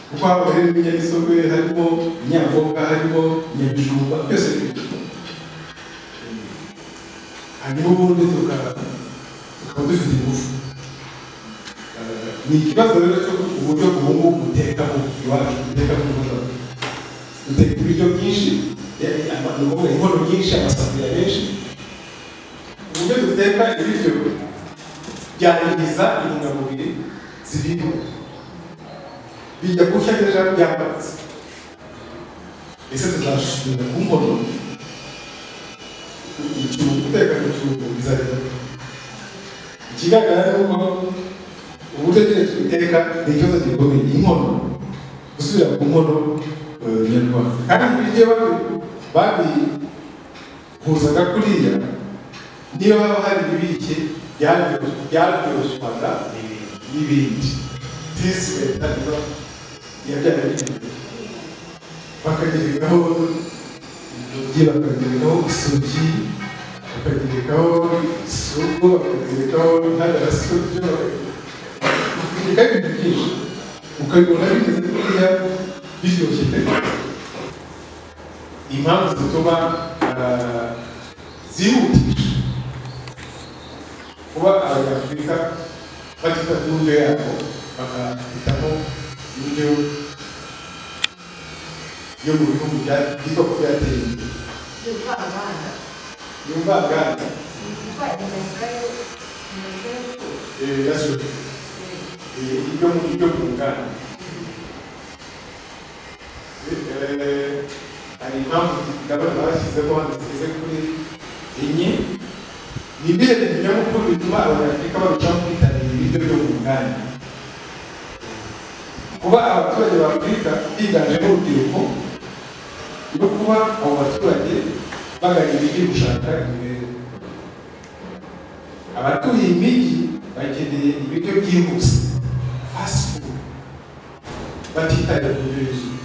kuko haba harimo ibinyamisogwe harimo inyamboga harimo inyabijumba byose hanyuma ubundi tukaba dufite ingufu ni ikibazo rero cyo uburyo ubu gutekamo iwacu gutekamo duteka ibiryo byinshi inkono nyinshi amasafuriya menshi uburyo duteka ibiryo byangiza intungamubiri zibirimo bijya gushya neza byambatse ese tuzasubira ku nkono guteka mu cyumba bizareba ikigaragara ni uko uburyo nyine tubiteka ni ikibazo gikomeye inkono gusubira ku nkono nyarwanda kandi ibiryo babihuzaga kuriya niyo haba hari ibibike byaryoshwaga n'ibindi tesi leta yabyara n'ibindi bakagerekaho intoryi bakagerekaho isogi bakagerekaho isupu bakagerekaho intagarasoryo bakagerekaho ibintu byinshi ukabibona bimeze kuriya biryoshye pe impamvu zituma zihutisha kuba abanyafurika batita ku ndyo yabo bakahitamo indyo yo mu bihugu byitwa ko byateye imbere y'imvanganda ibyo mu nganda hari impamvu ndabona bashyizeho hano zigeze kuri enye ni ibihe bintu nyamukuru bituma abanyafurika barushaho kwitabira ibiryo byo mu nganda kuba abaturage ba Afurika biganjemo urubyiruko no kuba abo baturage bagana imijyi gushaka imibereho abatuye imijyi bakeneye ibiryo byihuse fast food batitaye ku biryo yuzuye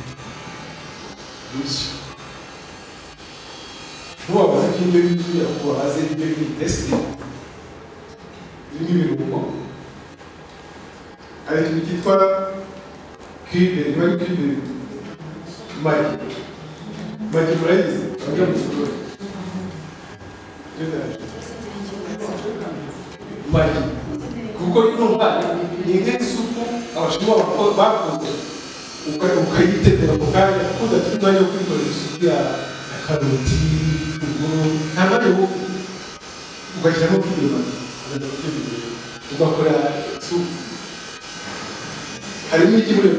ntubabaze ko indyo yuzuye ahubwo babaze ibyo biri tesite birimo ibirungo hari ikintu cyitwa kibe niba ari kibe magi murayizi bajya mu kigo magi kuko numva ni nk'isupu abashinwa bakoze ukayitegura mu kanya kuko udafite umwanya wo kwikorera isupu ya karoti nta mwanya wo ugashyiramo k'ibirima ugakora isupu harimo iki muri iyo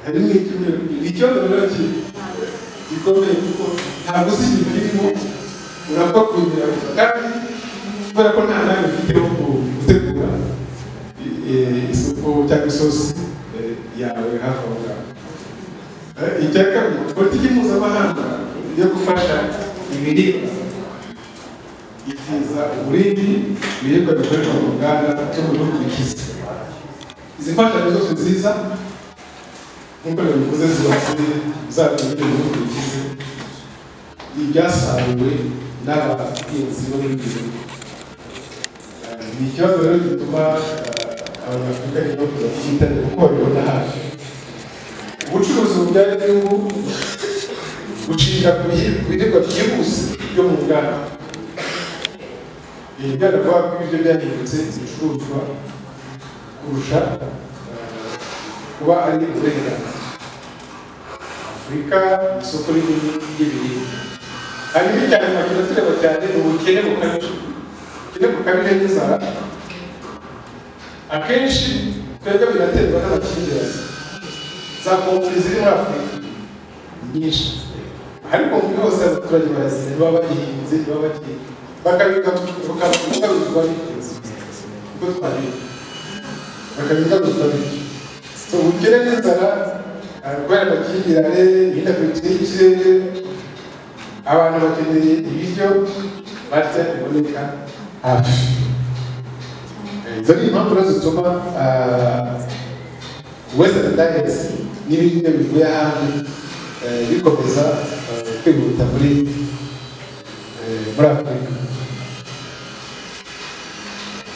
harimo iki muri iyo ikibazo rero gikomeye kuko ntabwo uzi ibintu birimo urapfa kubigira kandi kubera ko nta nama ufite wo gutegura isuku cyangwa isosi yawe hafi aho ngaho. Icya kabiri, politiki mpuzamahanga yo gufasha ibiribwa itiza uburindi ibiribwa bikoreshwa mu nganda byo mu bihugu bikize. Izi mfashanyo zose nziza nk'uko nabivuze zubatse zaje mu bihugu bikize, ibyasaruwe n'abahinzi bo muri ibyo bihugu. Ni ikibazo rero gituma abanyafurika n'ibihugu byitabira kuko babibona hafi. Ubucuruzi bubyara igihugu bucika ku biribwa byihuse byo mu nganda. Ibi byaravuga ko ibyo byahindutse ibicuruzwa kurusha kuba ari uburenganzira. Afurika isoko rinini ry'ibiribwa. Hanyuma cyane makina tureba cyane ni ubukene bukabije. Ubukene bukabije n'inzara. Akenshi twebwe binaterwa n'amakimbirane. Za konfuri ziri muri Afurika nyinshi. Ariko konfuri hose abaturage barazizi, baba bagihinze, baba bagiye bakabikabuzwa bityo. Kuko twareba. Bakabikabuzwa bityo. So ubukene n'inzara kubera amakimbirane, imihindagurikire y'ikirere, abantu bakeneye ibiryo barya biboneka hafi. Izo ni impamvu rero zituma Western diets n'ibiryo bivuye hanze bikomeza kwihuta muri Afurika.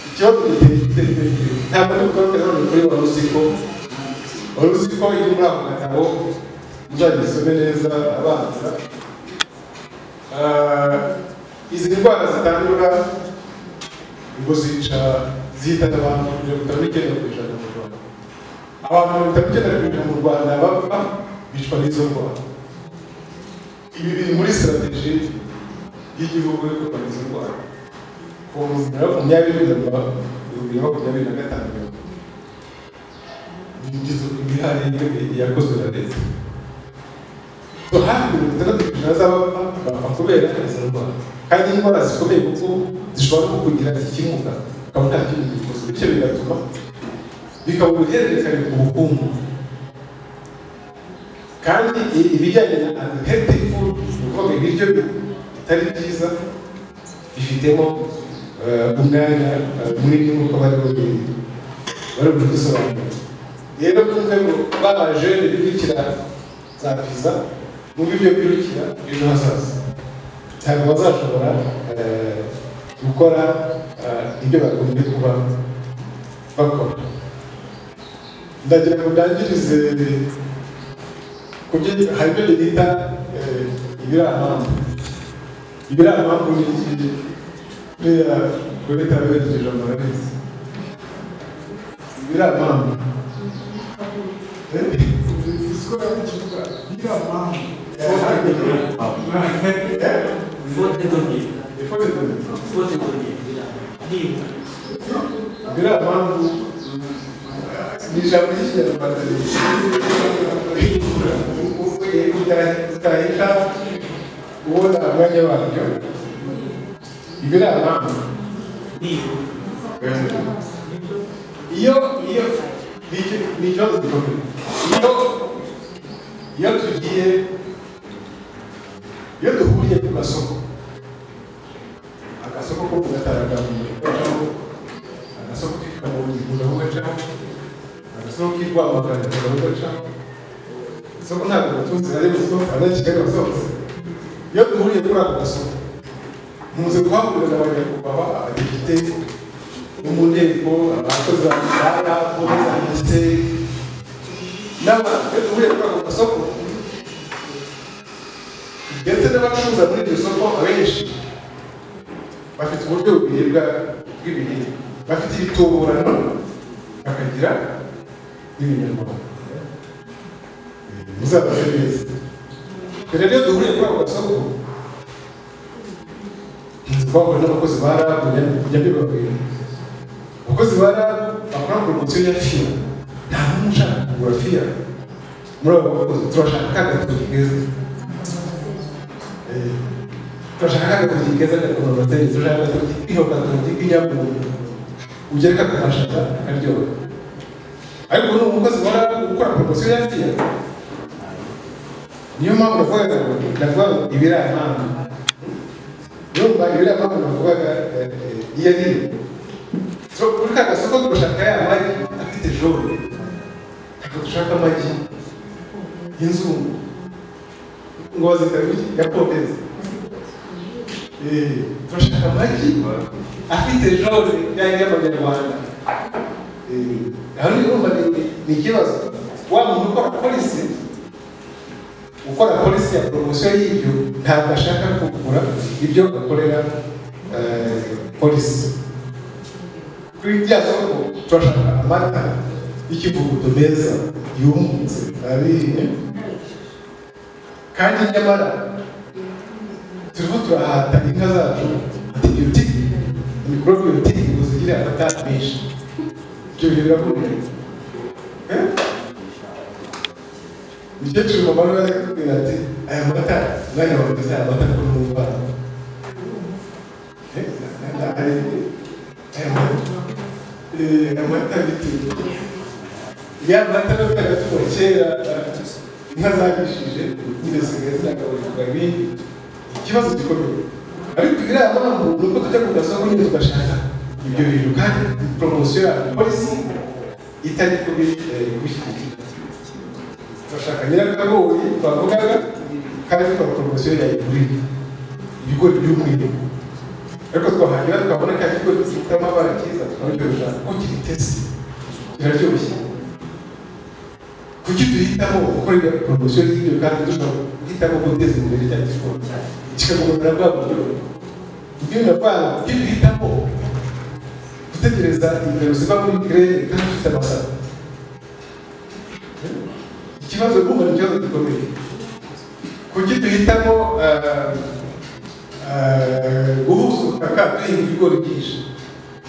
Ikibazo giteye ntabwo ari ukuvuga ngo kuri wari uzi ko iri muri ako gatabo uzagisome neza abanza. Izi ndwara zitandura ngo zihitana abantu 59% mu Rwanda. Abantu 59% mu Rwanda bapfa bicwa n'izo ndwara. Ibi biri muri strategy y'igihugu yo kurwanya izo ndwara. Ku nzira yo makumyabiri na gatanu imihari yakozwe na leta. So hafi 60% z'abapfa bapfa kubera izo ndwara. Kandi indwara zikomeye kuko zishobora no kugira ikimuga ukaba nta kindi gikoze. Bityo bigatuma bikaba uruhererekane ku bukungu. Kandi ibijyanye na unhealthy food ni ukuvuga ibiryo bitari byiza bifitemo umwanya munini nk'uko bari bubisobanura. Rero kumve ngo babaje birukira za pizza mu biryo birukira ejo hazaza ntabwo bazashobora gukora ibyo bagombye kuba bakora. Ndagira ngo ndangirize hari ibyo bita ibiramambu kuriya kuri leta yaberekeje amarabizi. Ibiramambu ibiramambu ni ijambo ry'ikinyarwanda utahita ubona umwanya wabyo. Ibiramambu iyo ni ikibazo gikomeye. Iyo duhuriye ku gasoko ko ku Gataragamye gacaho, agasoko k'Ikamonyi ugaho gacaho, agasoko k'Irwamagana ugaho gacaho, isoko ntabwo batunze ari isoko abanyakigali basohotse. Iyo duhuriye kuri ako gasoko muze kuhahurira n'abanyakubahwa abadepite bo mu nteko, abakozi ba RAB, za minisiteri n'abandi. Iyo duhuriye kuri ako gasoko ndetse n'abacuruza muri iryo soko abenshi bafite uburyo bubiri bw'ibiribwa. Bafite ibituburano bakagira n'ibinyarwanda. Muzabashe neza. Rero iyo duhuriye kuri ako gasoko twahura n'abakozi ba RAB kujya mbibabwira abakozi bakora poromosiyo ya fiya nta n'umwe ushaka kugura fiya muri abo bakozi turashaka kagatoki keza turashaka kagatoki keza gakonobateri turashaka agatoki k'iyo gatoki k'inyamuntu ugereka ku mashaka akaryoha ariko ni umukozi ukora poromosiyo ya fiya niyo mpamvu navuga ibirampamvu yumva ibirampamvu navugaga iyo ari kuri ka gasoko turashaka ya magi afite jone ntabwo dushaka amagi y'inzungu ngo bazitaruye ya potezi turashaka amagi afite jone y'andi y'amanyarwanda hano urumva ni ikibazo wa muntu ukora polisi ya poromosiyo y'ibyo ntabwo ashaka kugura ibyo akorera polisi kuri bya soko turashaka amata y'ikivuguto meza yumutse ariye kandi nyamara turimo turahata inka zacu antibiyotike mikorobiyotike ngo zigire amata menshi ibyo bintu birakomeye umukecuru mama we arakubwira ati aya mata umwana wawe uzi aya mata ko numva aya mata bitewe ya mata n'ubwira tuba kera inka zagishije nyine zisigaye zinagaburirwa ibindi ikibazo gikomeye ariko biriya mpamvu ni uko tujya ku gasoko nyine tugashaka ibyo bintu kandi poromosiyo ya polisi itari kubishyigikira turashaka nyirakagori twavugaga kandi tukaba poromosiyo yayigurira ibigori by'umweru ariko twahagera twabona ka kigori gifite amabara cyiza tukabiryoshya kuko kiri tesi kiraryoshye kuki duhitamo gukora poromosiyo y'ibyo kandi dushobora guhitamo guteza imbere cya gikoni kikagumana bwa buryo ibyo ndavanga kuki duhitamo gutegereza ingero ziva muri grene kandi dufite amasaka ikibazo bumva ni ikibazo gikomeye kuki duhitamo guhuza ubutaka duhinga ibigori byinshi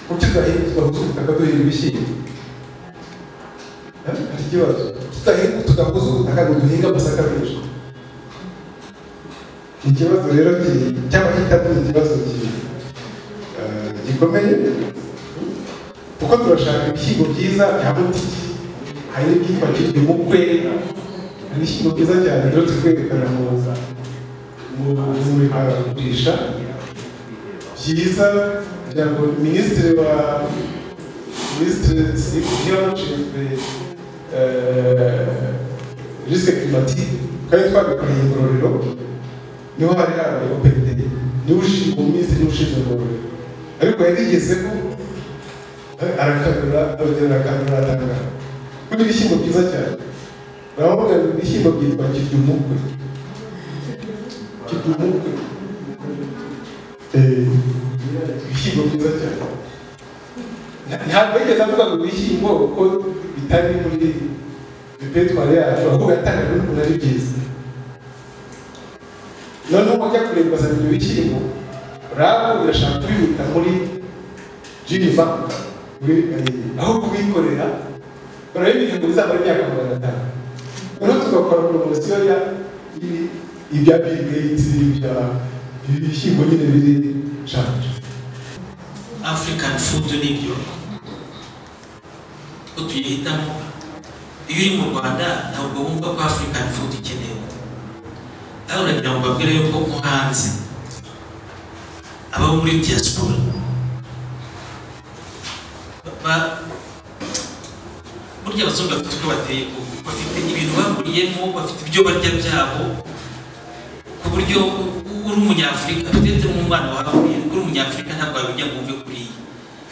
kuki tudahuza ubutaka duhinga ibishyimbo hari ikibazo tudahuza ubutaka ngo duhinge amasaka menshi ikibazo rero cyaba kitari ikibazo gikomeye kuko turashaka ibishyimbo byiza bya butiki hari n'ibyitwa kirya umukwe hari ibishyimbo byiza cyane rero tukwerekana mu murikagurisha byiza kugira ngo minisitiri niba ushinzwe risike klimatike kandi twabikoreye ingororero niho hari habaye opd niwe ushinzwe minisitiri niwe ushinzwe ingororero ariko yarigezeho arakangurira abageni arakangurira atangara kuko ibishyimbo byiza cyane baravuga ngo ibishyimbo byitwa kirya umukwe ibishyimbo byiza cyane ntabwo yigeze avuga ngo ibishyimbo kuko bitari muri repertoire yacu ahubwo yatangaga n'ukuntu ari byiza noneho wajya kureba ugasanga ibyo bishyimbo rabu birashaka kubihuta muri jiniva aho kubikorera barabibika ngo bizamara imyaka 500 noneho tugakora poromosiyo ibya Bill Gates ibishyimbo nyine biri shanje African food nibyo ko tuyihitamo iyo uri mu Rwanda ntabwo wumva ko African food ikenewe aho uragira ngo babwire yuko nko hanze abo muri diaspora burya abazungu bafite uko bateye bafite ibintu bahuriyemo bafite ibyo barya byabo ku buryo uri umunyafurika tutetse n'umwana wahahuriye uri umunyafurika ntabwo wabijya ngo wumve kuriya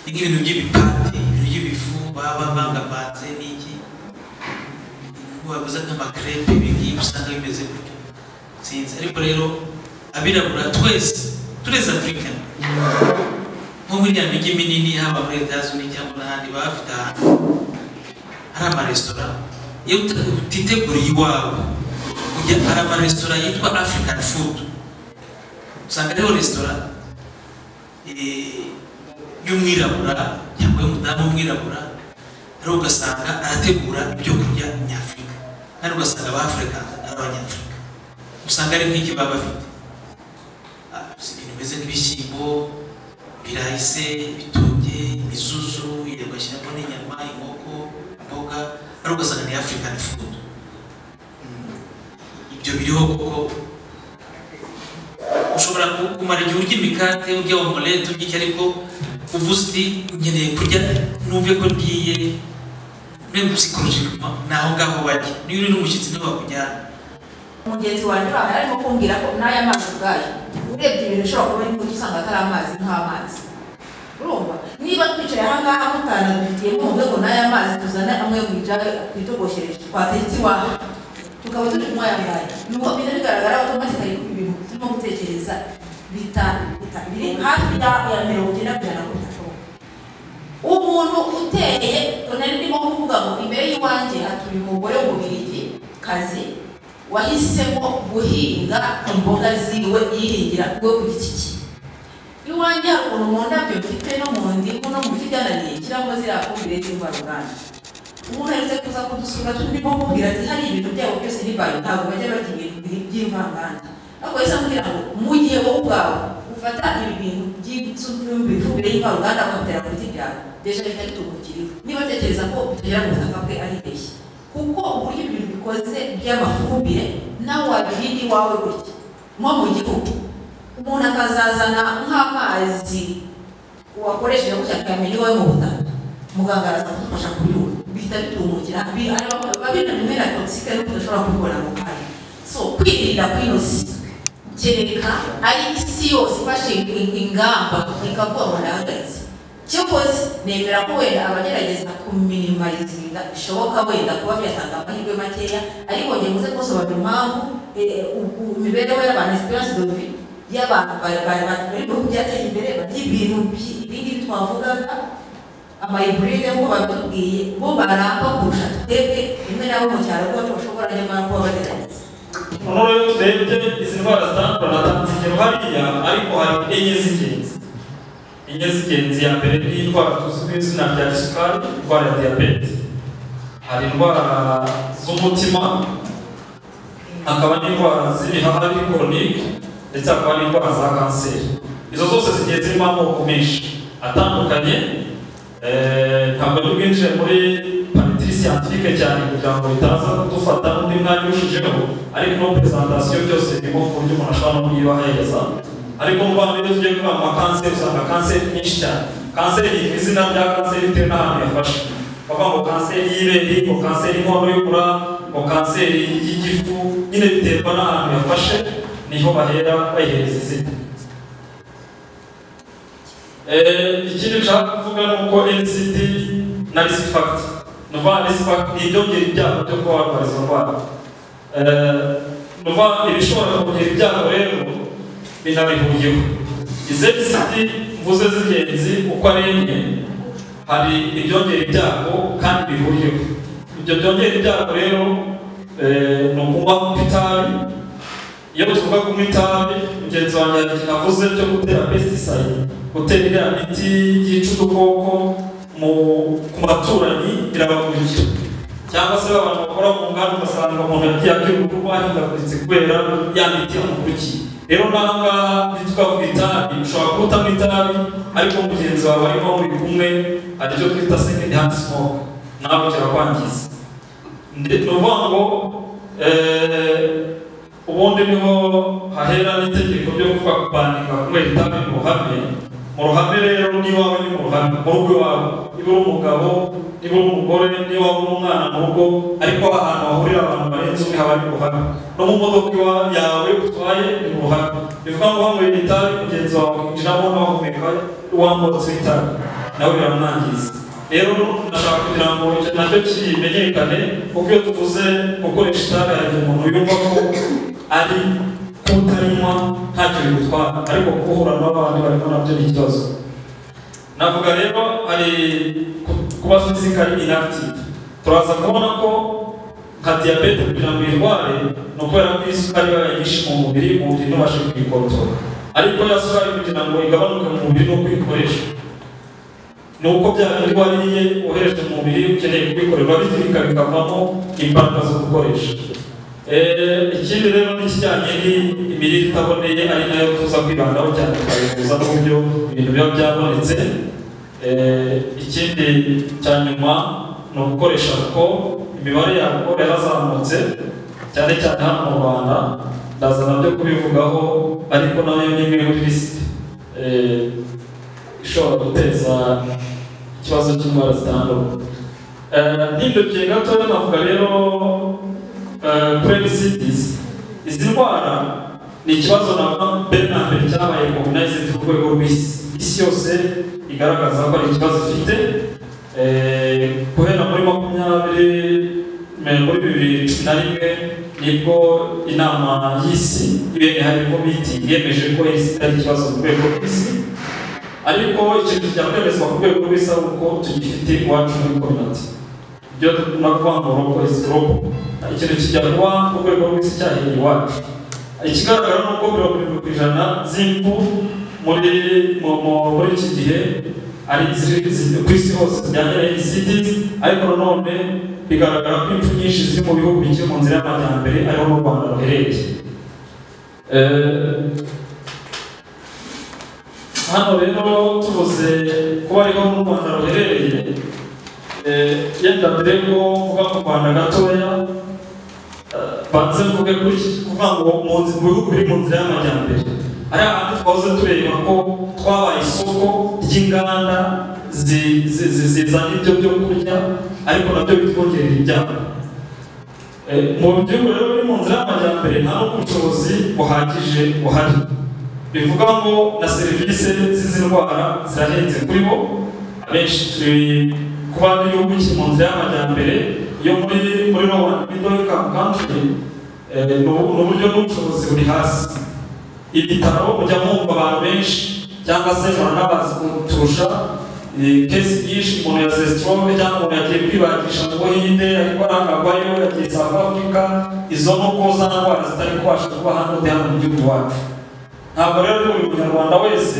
ni nk'ibintu by'ibipate ibintu by'ibifu baba bangavanze n'iki wabuze nk'amakrepe ibingibi usanga bimeze gutyo sinzi ariko rero abirabura twese tureze Afrika nko muri ya mijyi minini haba muri Etats-Unis cyangwa n'ahandi baba bafite ahantu hari amaresitora iyo utiteguriye iwawe ujya hari amaresitora yitwa African food usanga rero resitora y'umwirabura cyangwa y'umudamu w'umwirabura, ari ugasanga arategura ibyo kurya nyafurika, kandi ugasanga abafurika ari abanyafurika, usanga ari nk'iki baba bafite ibintu bimeze nk'ibishyimbo, ibirayi se, ibitoke, imizuzu, ugashyiramo n'inyama, inkoko, imboga, ari ugasanga ni African food. Ibyo biriho kuko ushobora kumara igihe urya imikate, urya omelette, urya iki, ariko uvuze uti nkeneye kurya numve ko ngiye même psychologiquement naho ngaho bajya, niyo uri n'umushyitsi niho bakujyana. Mugenzi wanjye arimo kumbwira ko n'aya mazi ubwayo urebye ibintu ushobora kuba ariko usanga atari amazi nk'amazi. Urumva niba twicaye aha ngaha mutana dufitiyemo mu rwego n'aya mazi tuzana amwe mu ijage twitogoshereje twatetse iwawe tukaba turi kunywa aya ngaya, nuko bihita bigaragara automatically ko ibintu turimo gutekereza biri hafi ya 90% bitashoboka. Umuntu uteye nari ndimo kuvuga ngo imbere y'iwanjye hatuye umugore w'Ububirigi kazi wahisemo guhinga imboga ziwe yihingira we ku giti cye. Iwanjye hari ukuntu mu ndabyo mfite no mu ndimu no mu biti byananiye kiramo ziriya fumbire z'imvaruganda. Umuntu ahise kuza kudusura turimo kumubwira ati hari ibintu byabo byose n'ibari ntabwo bajya barya ibintu by'imvaruganda. Ariko yahise ambwira ngo mu gihe wowe ubwawe ufata ibi bintu by'ifumbire y'imvaruganda ukabitera ku biti byawe deja bihita bitungukiriho. Niba atekereza ko bitagera mu butaka bwe aribeshye, kuko uburyo ibintu bikoze by'amafumbire nawe wabirindi wawe gutya nko mu gihugu umuntu akazazana nk'amazi wakoresheje gutya akamenya iwawe mu butaka, muganga araza kudufasha kubibona bihita bitungukira babina bimwe na toxique ariko udashobora kubibona mu kanya. So kwirinda kwinosi kereka ari isi yose ifashe ingamba ikavuga ngo ndahagaritse. Cyokoze nemera ko wenda abagerageza kuminimalizinga bishoboka wenda kuba byatanga amahirwe makeya, ariko njye muze kusobanura impamvu imibereho y'abantu experience de vie y'abantu bari byateye imbere by'ibintu ibindi twavugaga amayiburide ngo babitubwiye bo baramba kurusha twebwe rimwe nabo mu cyaro ko bashobora nyamara kuba bagerageza. Noneho iyo turebye izi ndwara zitandukanye natanze ingero hariya, ariko hari enye z'ingenzi. Enye z'ingenzi, ya mbere ni indwara tuzi ku izina rya gisukari, indwara ya diyabete. Hari indwara z'umutima, hakaba n'indwara z'ibihaha koronike, ndetse hakaba n'indwara za kanseri. Izo zose zigiye zirimo amoko menshi atandukanye. Ntabwo twinjiye muri paritiri siyantifike cyane kugira ngo bitaza kudufata n'undi mwanya urushijeho, ariko no presentation byose birimo ku buryo umuntu ashobora no kuyibahereza. Ariko mu Rwanda iyo tugiye kuvuga ngo kanseri usanga kanseri nyinshi cyane. Kanseri ni izina rya kanseri bitewe n'ahantu yafashe. Bavuga ngo kanseri y'ibere, ngo kanseri y'inkondo y'umura, ngo kanseri y'igifu, nyine biterwa n'ahantu yafashe niho bahera bayihereza izina. Ikindi nshaka kuvuga ni uko NCD na risk factor. Nuva risk factor ni ibyongera ibyago byo kuba warwara izo ndwara. Nuva ibishobora kongera ibyago rero binabihuriyeho. Izi NCD mvuze z'ingenzi uko ari enye, hari ibyongera ibyago kandi bihuriyeho. Ibyo byongera ibyago rero ni ukunywa itabi. Iyo tuvuga kunywa itabi, mugenzi wanjye avuze byo gutera pesticide, gutera iriya miti yica udukoko ku baturanyi birabagurikira. Cyangwa se abantu bakora mu nganda ugasanga umuntu yagiye akira urugo ahindaguritse kubera ya miti yamukurikiye. Rero n'ahangaha ntitwavuga itabi, ushobora kuba utanywa itabi ariko mugenzi wawe arimo muri kumwe hari icyo twita second hand smoke, nawe kirakwangiza. Ni ukuvuga ngo ubundi niho hahera n'itegeko ryo kuvuga kubaninga kunywera itabi mu ruhame. Mu ruhame rero n'iwawe ni mu ruhame, mu rugo iwawe, niba uri umugabo, niba uri umugore, niba uri umwana mu rugo, ariko ahantu hahurira abantu barenze umwe haba ari mu ruhame. No mu modoka yawe utwaye ni mu ruhame. Bivuga ngo wanywera itabi mugenzi wawe winjiramo n'uwahumeka wambotse itabi nawe biramwangiza. Rero ndashaka kugira ngo icyo nacyo kimenyekane, kuko iyo tuvuze gukoresha itabi hari umuntu yumva ko ari kutarinywa ntacyo bigutwara, ariko guhura n'abandi barimo nabyo ni ikibazo. Navuga rero hari kuba physically inactive. Turaza kubona ko nka diyabete kugira ngo irware ni ukubera ko isukari iba nyinshi mu mubiri ntubashe kuyikontorora, ariko ya sukari kugira ngo igabanuke mu mubiri no kuyikoresha. ni uko bya bindi wariye wohereje mu mubiri ukeneye kubikorerwa bitwika bikavamo imbaraga zo gukoresha. Ikindi rero n'ikijyanye n'imirire itaboneye ari nayo tuza kwibandaho cyane tukayihuza n'uburyo ibintu biba byabonetse. Ikindi cya nyuma ni ugukoresha kuko imibare yako yarazamutse cyane cyane hano mu Rwanda, ndaza nabyo kubivugaho, ariko nayo ni imwe muri lisiti ishobora guteza ikibazo cy'indwara zitandukanye. Nindobye gatoya navuga rero credicities, izi ndwara ni ikibazo na mbere na mbere cyabaye recognized ku rwego rw'isi. Isi yose igaragaza ko ari ikibazo ifite. Guhera muri 2011 nibwo inama y'isi hari meeting yemeje ko isi ari ikibazo ku rwego rw'isi, ariko ikintu cyakwemezwa ku rwego rw'isi ari uko tugifite iwacu muri community. Ibyo tunavuga ngo local is global, ikintu kijya kuba ku rwego rw'isi cyahereye iwacu. Ikigaragara ni uko 70% z'imfu muri iki gihe ari ku isi hose zijyanye na ICDs, ariko nanone bigaragara ko impfu nyinshi ziri mu bihugu bikiri mu nzira y'amajyambere ariho n'u Rwanda ruherereye. Hano rero tuvuze kuba ariho n'u Rwanda ruherereye, yenda mbere ko kuva mu Rwanda gatoya banze mvuge kuvuga ngo mu bihugu biri mu nzira y'amajyambere ari ahantu twahoze tureba ko twabaye isoko ry'inganda zizana ibyo byo kurya, ariko nabyo bitwongerera ibyago. Mu gihugu rero biri mu nzira y'amajyambere nta n'ubushobozi buhagije buhari, bivuga ngo na serivisi z'izi ndwara zirahenze kuri bo. Abenshi turi kuba n'igihugu kiri mu nzira y'amajyambere, iyo muri low and middle income country ni uburyo n'ubushobozi buri hasi. Ibitaro mujya mwumva abantu benshi cyangwa se muranabazi kuturusha kesi nyinshi, umuntu yazize stroke cyangwa umuntu yagiye kwibagisha mu Buhinde ariko arangagwayo, yagiye South Africa. Izo nuko za ndwara zitari kubasha kuba hano mu gihugu wacu. Ntabwo rero buri munyarwanda wese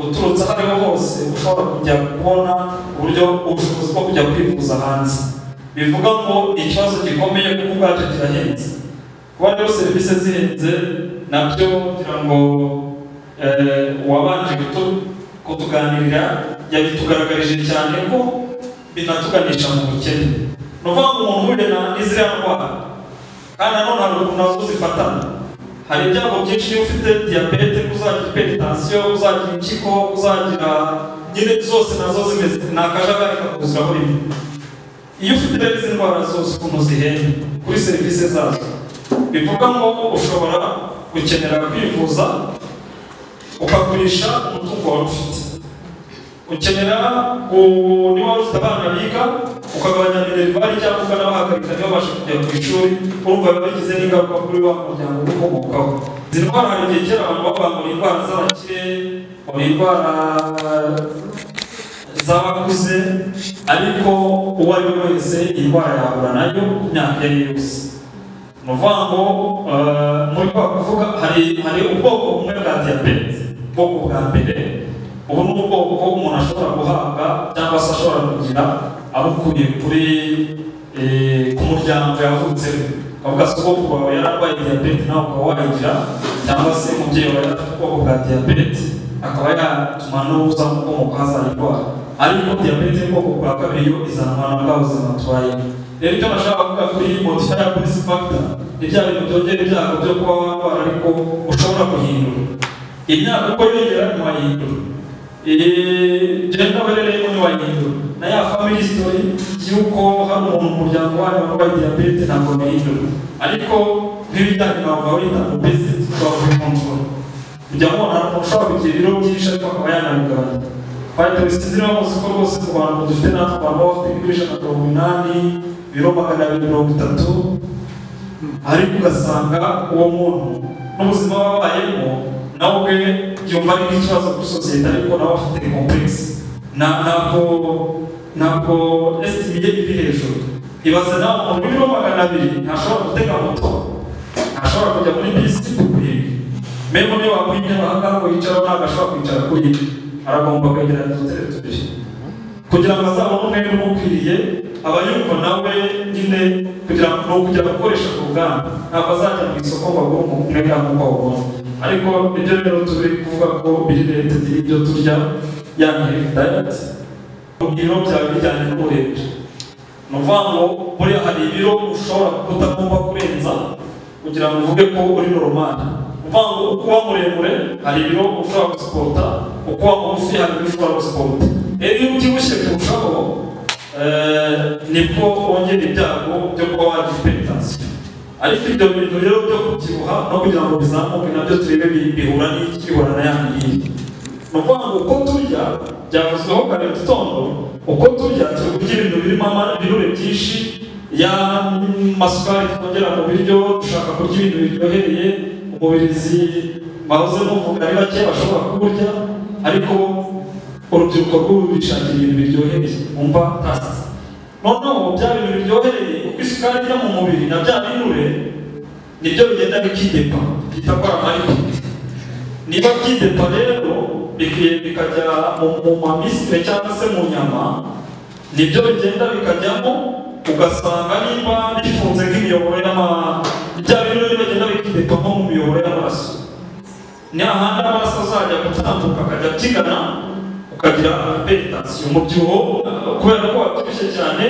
uturutse aho ariho hose ushobora kujya kubona uburyo ubushobozi bwo kujya kwivuza hanze. Bivuga ngo ikibazo gikomeye kuko ubwacu kirahenze. Kuba rero serivisi zihenze nabyo kugira ngo uwabanje kutuganirira yabitugaragarije cyane ko binatuganisha mu bukene. Ni ukuvuga ngo umuntu uhuye n'iziriya ndwara kandi nanone hari ukuntu nazo zifatana. Hari ibyago byinshi iyo ufite diyabete, uzagira hypertension, uzagira impyiko, uzagira nyine zose nazo zimeze ni akajagari kakuzuraho rimwe. Iyo ufite izi ndwara zose ukuntu zihenda kuri serivisi zazo, bivuga ngo ushobora gukenera kwivuza ukagurisha umutungo wari ufite. Ukenera niba wari ufite abana biga ukagabanya minerivare cyangwa ukanabahagarika ntibabashe kujya ku ishuri, urumva biba bigize n'ingaruka kuri wa muryango ukomokaho. Izi ndwara hari igihe kera abantu bavuga ngo ni indwara z'abakire, ngo ni indwara z'abakuze, ariko uwo ari we wese indwara yahura nayo ku myaka ye yose. Ni ukuvuga ngo muri kwa kuvuga hari ubwoko bumwe bwa diyabete. Ubwoko bwa mbere, ubu ni ubwoko umuntu ashobora guhabwa cyangwa se ashobora kugira abukuye ku muryango yavutseho. Bavuga se ubwoko bwawe yararwaye diyabete nawe ukaba wayigira, cyangwa se umubyeyi wawe afite ubwoko bwa diyabete akaba yatuma n'uza gukomoka hazayirwara. Ariko diyabete y'ubwoko bwa kabiri yo izanwa na bwa buzima tubayemo. Rero icyo nashaka kuvuga kuri modifier risk factor ni bya bintu byongera ibyago byo kuba warwara ariko ushobora guhindura. Imyaka uko yongera ntiwayihindura, gender barereyemo ntiwayihindura, na ya family history y'uko hari umuntu mu muryango wanyu warwaye diyabete ntabwo bihindura. Ariko nk'ibijyanye na overweight and obesity twavuye control, kujya mubona ushobora kugira ibiro byinshi ariko akaba yanabigabanya. Vitality ziriho muzi ko rwose ku bantu dufite natwe abantu bafite ibiro 180, ibiro 230, ariko ugasanga uwo muntu n'ubuzima babayemo nawe ubwe yumva ari nk'ikibazo kuri sosiyete, ariko nawe afite complex. Ntabwo esitimiye iri hejuru. Ibaze nawe umuntu w'ibiro 200 ntashobora gutega moto, ntashobora kujya muri bisi kwiga. Memo niyo wakwigira ahangaha ngo yicaraho ntabwo ashobora kwicara kuri aragomba kwegeranya uturere tubiri. kugira ngo azabone umwenda umukwiriye aba yumva nawe nyine kugira ngo kujya gukoresha ku ruganda ntabwo azajya mu isoko ngo agure umwenda nk'uko awubona. Ariko ibyo rero turi kuvuga ko biri leta ibyo turya yani health diet, ibiro byawe bijyanye n'uburebure. Ni ukuvuga ngo buriya hari ibiro ushobora kutagomba kurenza kugira ngo uvuge ko uri normal. Uvuga ngo uko uba muremure hari ibiro ushobora gusipota, uko uba mugufi hari ibiro ushobora gusipota. Iyo ubyibushye kurushaho nibwo wongera ibyago byo kuba wagira hypertension. Ariko ibyo bintu rero byo kubyibuha no kugira ngo bizamuke nabyo turebe bihura n'ikihura na ya ngiyi. Ni ukuvuga ngo uko turya byavuzweho kare mu gitondo, uko turya turi kurya ibintu birimo ibinure byinshi, ya masukari twongera mu biryo, dushaka kurya ibintu biryohereye, umubirizi bahoze muvuga ari bake bashobora kuburya, ariko urubyiruko rw'ubu bishakira ibintu biryohereye umva tasi. Noneho bya bintu biryohereye uko isukari ijya mu mubiri na bya binure nibyo bigenda bikidepa byita ko amarikiti. Niba byidepa rero bikajya mu mamisire cyangwa se mu nyama, nibyo bigenda bikajyamo, ugasanga niba bifunze nk'imiyoboro bya binure bigenda bikidepa nko mu miyoboro y'amaraso. Ni ahandi amaraso azajya gutambuka akajya akigana ukagira hypertension, umubyibuho kubera ko wabyibushye cyane,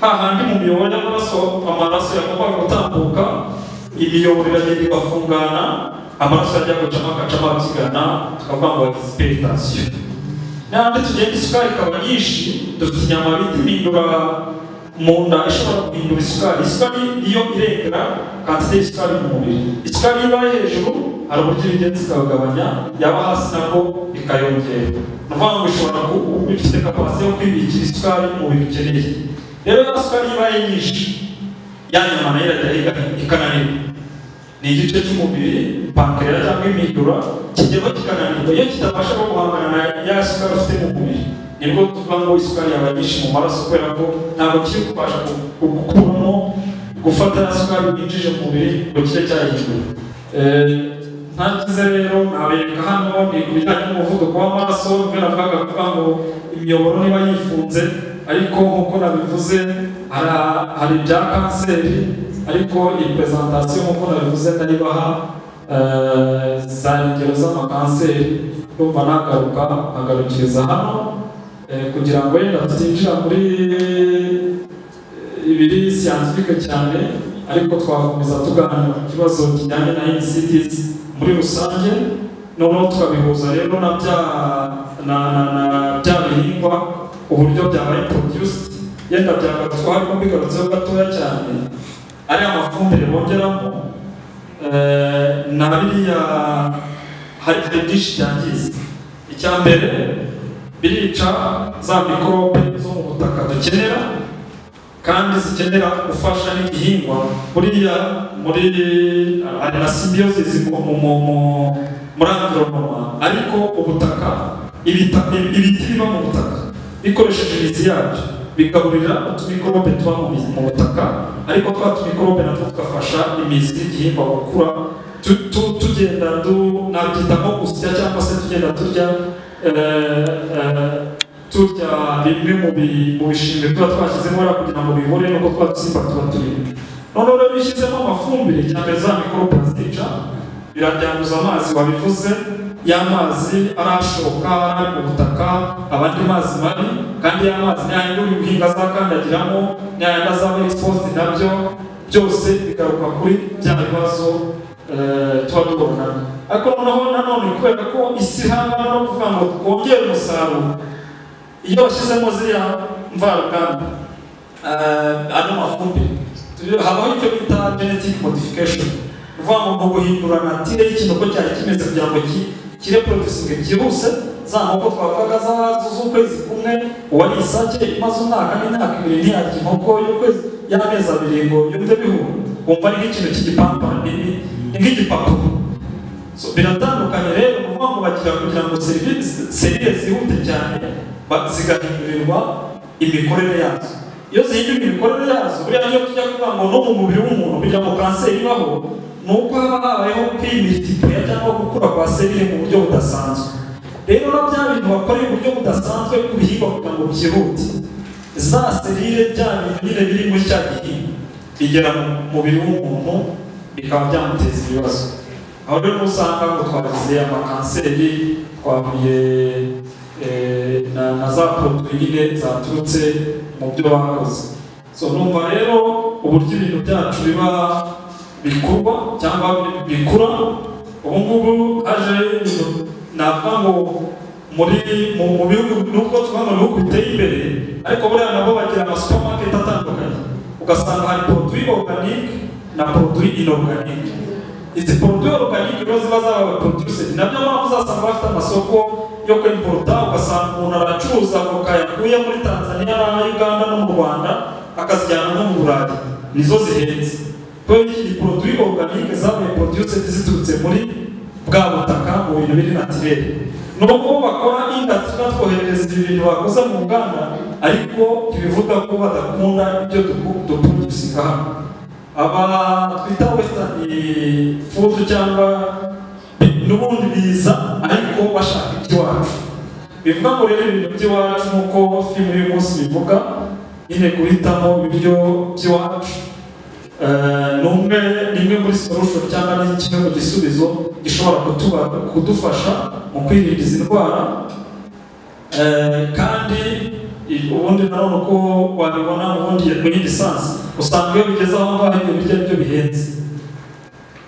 hahandi mu miyoboro y'amaraso amaraso yagombaga gutambuka, imiyoboro iragenda igafungana, amaraso ajya gucamo agacamo akigana, tukavuga ngo wagize hypertension. N'ahandi tugenda isukari ikaba nyinshi, dufite inyama bita impindura mu nda ishobora guhindura isukari. Isukari niyo irengera kantite y'isukari mu mubiri. Isukari ibaye hejuru hari uburyo ibigenzi ikabagabanya, yaba hasi nabwo ikayongera. Ni ukuvuga ngo ishobora kuba ifite kapasite yo kwibikira isukari mu mubiri ukeneye. Rero ya sukari ibaye nyinshi, ya nyama nayo irajya ikananirwa. Ni igice cy'umubiri, pankreas cyangwa impindura kigenda kikananirwa. Iyo kitabasha guhangana na ya sukari ufite mu mubiri, nibwo tuvuga ngo isukari yabaye nyinshi mu maraso, kubera ko ntabwo kiri kubasha gukuramo gufata ya sukari yinjije mu mubiri ngo kibe cyahindura. Ntakize rero nabereka hano ni ku bijyanye n'umuvuduko w'amaraso, ubwo navugaga kuvuga ngo imiyoboro niba yifunze, ariko nk'uko nabivuze hari ibya kanseri, ariko iyi presentation nk'uko nabivuze ndayibaha za ingero z'amakanseri, ndumva nagaruka nkagarukiriza hano kugira ngo yenda tutinjira muri ibiri scientifique cyane, ariko twakomeza tuganira ku kibazo kijyanye na NCDs muri rusange, noneho tukabihuza rero na bya bihingwa uburyo byabaye produced. Yenda byagarutswa harimo bigarutseho gatoya cyane, ari amafumbire bongeramo na biriya hari byinshi byangiza. Icya mbere birica za mikorobe zo mu butaka dukenera kandi zikenera gufasha n'igihingwa. Buriya muri na symbiosis muri environnement, ariko ubutaka ibiti biba mu butaka bikoresheje imizi yabyo bigaburira utumikorobe tuba mu butaka, ariko twa tumikorobe natwo tugafasha imizi y'igihingwa gukura. Tugenda nabyita nko gusya cyangwa se tugenda turya bimwe mu bishingwe tuba twashyizemo kugira ngo bihore nuko twa dusimba tuba turimo. Noneho rero bishyizemo amafumbire, cyane za mikorobe zica birabyanduza amazi. Wabivuze y'amazi arashoka ari mu butaka, abandi mazi mabi, kandi y'amazi n'ayandi uhinga azakandagiramo n'ayandi azaba exposed, nabyo byose bigaruka kuri bya bibazo tuba tubona. Ariko noneho nanone kubera ko isi ihangana no kuvuga ngo twongere umusaruro, iyo washyizemo ziriya mvaruganda ano mafumbire, habaho icyo bita genetic modification. Uvuga ngo mu guhindura natire y'ikintu ko cyari kimeze kugira ngo kireproducinge byihuse. Za nkoko twavugaga z'ukwezi kumwe, uwari isake imaze umwaka n'imyaka ibiri ntiyarya inkoko y'amezi abiri ngo yumve bihura, wumva ari nk'ikintu cy'igipapuro, ni nk'igipapuro. Biratandukanye rero, uvuga ngo bagira kugira ngo serire zihute cyane zigahindurirwa imikorere yazo. Iyo zihinduye imikorere yazo, buriya niyo tujya kuvuga ngo no mu mubiri w'umuntu kugira ngo kanseri ibaho, ni uko haba habayeho kwimultiplier cyangwa gukura kwa serire mu buryo budasanzwe. rero na bya bintu bakoreye uburyo budasanzwe ku bihingwa kugira ngo byihute, za serire bya bintu nyine biri muri cya gihingwa bigera mu mubiri w'umuntu bikaba byamuteza ibibazo. Aho rero usanga ngo twagize amakanseri, twahuye na za produit nyine zaturutse mu byo bakoze. So numva rero uburyo ibintu byacu biba bikorwa cyangwa bikura, ubu ngubu haje navuga ngo mu bihugu nubwo tuba mu bihugu biteye imbere, ariko buriya nabo bagira amasupermarket atandukanye, ugasanga hari produit organique na produit inorganique. Izi produit organique rero ziba zaba produced, nabyo mpamvu uzasanga bafite amasoko yo kwimporta, ugasanga umuntu aracuruza avoka yakuye muri Tanzania na Uganda no mu Rwanda akazijyana no mu Burayi, nizo zihenze. Kubera iki produit organique zabaye produced ziturutse muri bwa butaka mu bintu biri naturel. Nubwo bakora industry batwoherereza ibintu bakoze mu nganda, ariko ibivuga ko badakunda ibyo duproducinga hano. Aba twita western food cyangwa n'ubundi biza ariko bashaka iby'iwacu. Bivuga ngo rero ibintu by'iwacu nk'uko filime y'uyu munsi bivuga, nyine guhitamo ibiryo by'iwacu nimwe muri solution cyangwa ni kimwe mu gisubizo gishobora kudufasha mu kwirinda izi ndwara. Kandi ubundi nanone uko wabibona ubundi mu yindi sansi, usanga iyo bigeze aho ngaho ibyo biryo byo bihenze.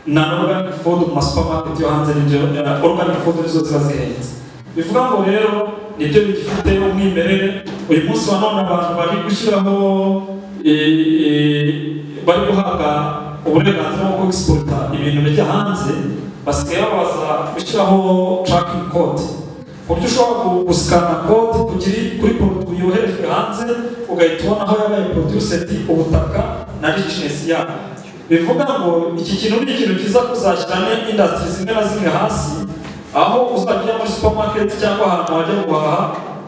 Na organic food mu masupermarket yo hanze n'ibyo organic food nizo ziba zihenze. Bivuga ngo rero nibyo bigifite umwimerere. Uyu munsi wa none abantu bari gushyiraho bari guhabwa uburenganzira bwo exporta ibintu bijya hanze, basigaye babaza gushyiraho tracking code, uburyo ushobora gusikana code kuri produit yoherejwe hanze ugahita ubona aho yabaye produced, ubutaka na richness yayo. Bivuga ngo iki kintu ni ikintu kiza kuzashyiramo industry zimwe na zimwe hasi, aho uzajya muri supermarket cyangwa ahantu wajya guhaha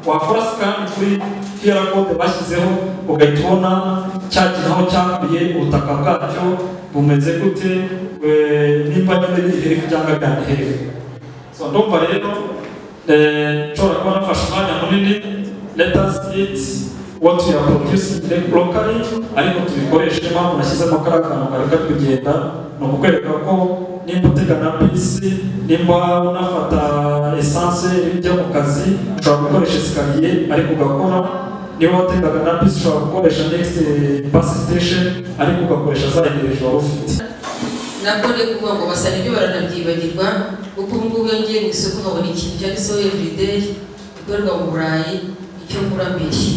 wakora scan kuri QR code bashyizeho, ugahita ubona cyagiye aho cyakuye, ubutaka bwacyo bumeze gute, nimba nyine biri hefu cyangwa byari hefu. So ndumva rero nshobora kuba nafashe umwanya munini, let us eat what we are producing locally, ariko tubikoreshe. Impamvu nashyizemo kariya kantu kareka kugenda ni ukukwereka ko nimba utega na bisi, nimba unafata essence ujya mu kazi, ushobora gukoresha esikariye ariko ugakora. Niba wategaga na bisi ushobora gukoresha next bus station ariko ugakoresha za egereje wari ufite. nabwo rero kuvuga ngo basa n'ibyo baranabyibagirwa, kuko ubu ngubu iyo ngiye mu isoko nkabona ikintu cyanditseho everyday gikorerwa mu Burayi, icyo ngura mbeshyi,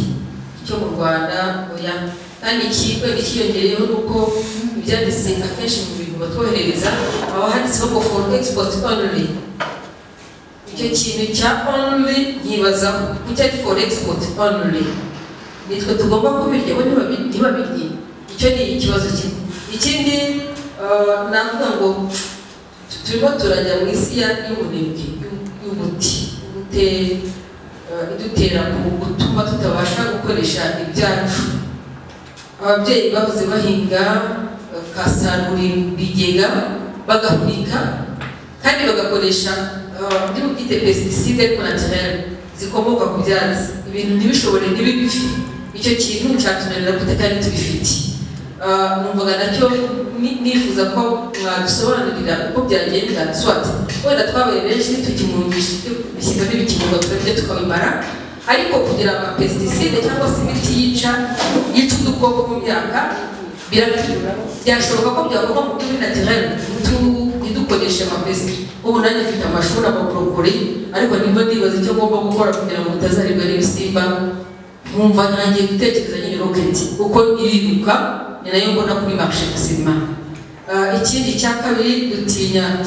icyo mu Rwanda oya. Kandi ikikwega ikiyongereyeho ni uko ibyanditse akenshi mu bintu batwoherereza haba handitseho ngo for export only. Icyo kintu cya only nkibazaho kuko ari for export only, nitwe tugomba kubirya bo ntibabirye. Icyo ni ikibazo kimwe. Ikindi navuga ngo turimo turajya mu isi y'ubunebwe y'umuti idutera gutuma tutabasha gukoresha ibyacu. Ababyeyi bahoze bahinga bakasarura ibigega bagahunika kandi bagakoresha by'ubwite pesticide ariko naturel zikomoka ku byatsi, ibintu ntibishobore ntibibifi. Icyo kintu cyatunanira gute kandi tubifite. Numvaga nacyo nifuza ko mwadusobanurira uko byagenda. Swati wenda twabaye benshi tukimungisha bishyiramo ibikimuga turabye tukabimara, ariko kugira ama pesticide cyangwa se imiti yica udukoko mu myaka byashoboka ko byakorwa mu buryo naturel ntidukoreshe amapesticide. Ubu nanjye mfite amashuri amabrokoli, ariko nimba ndibaza icyo ngomba gukora kugira ngo mutazaribwa n'ibisimba, nkumva ntangiye gutekereza nyine roketi uko iriruka, ni nayo mbona kuri marché facilement. Ikindi cya kabiri dutinya,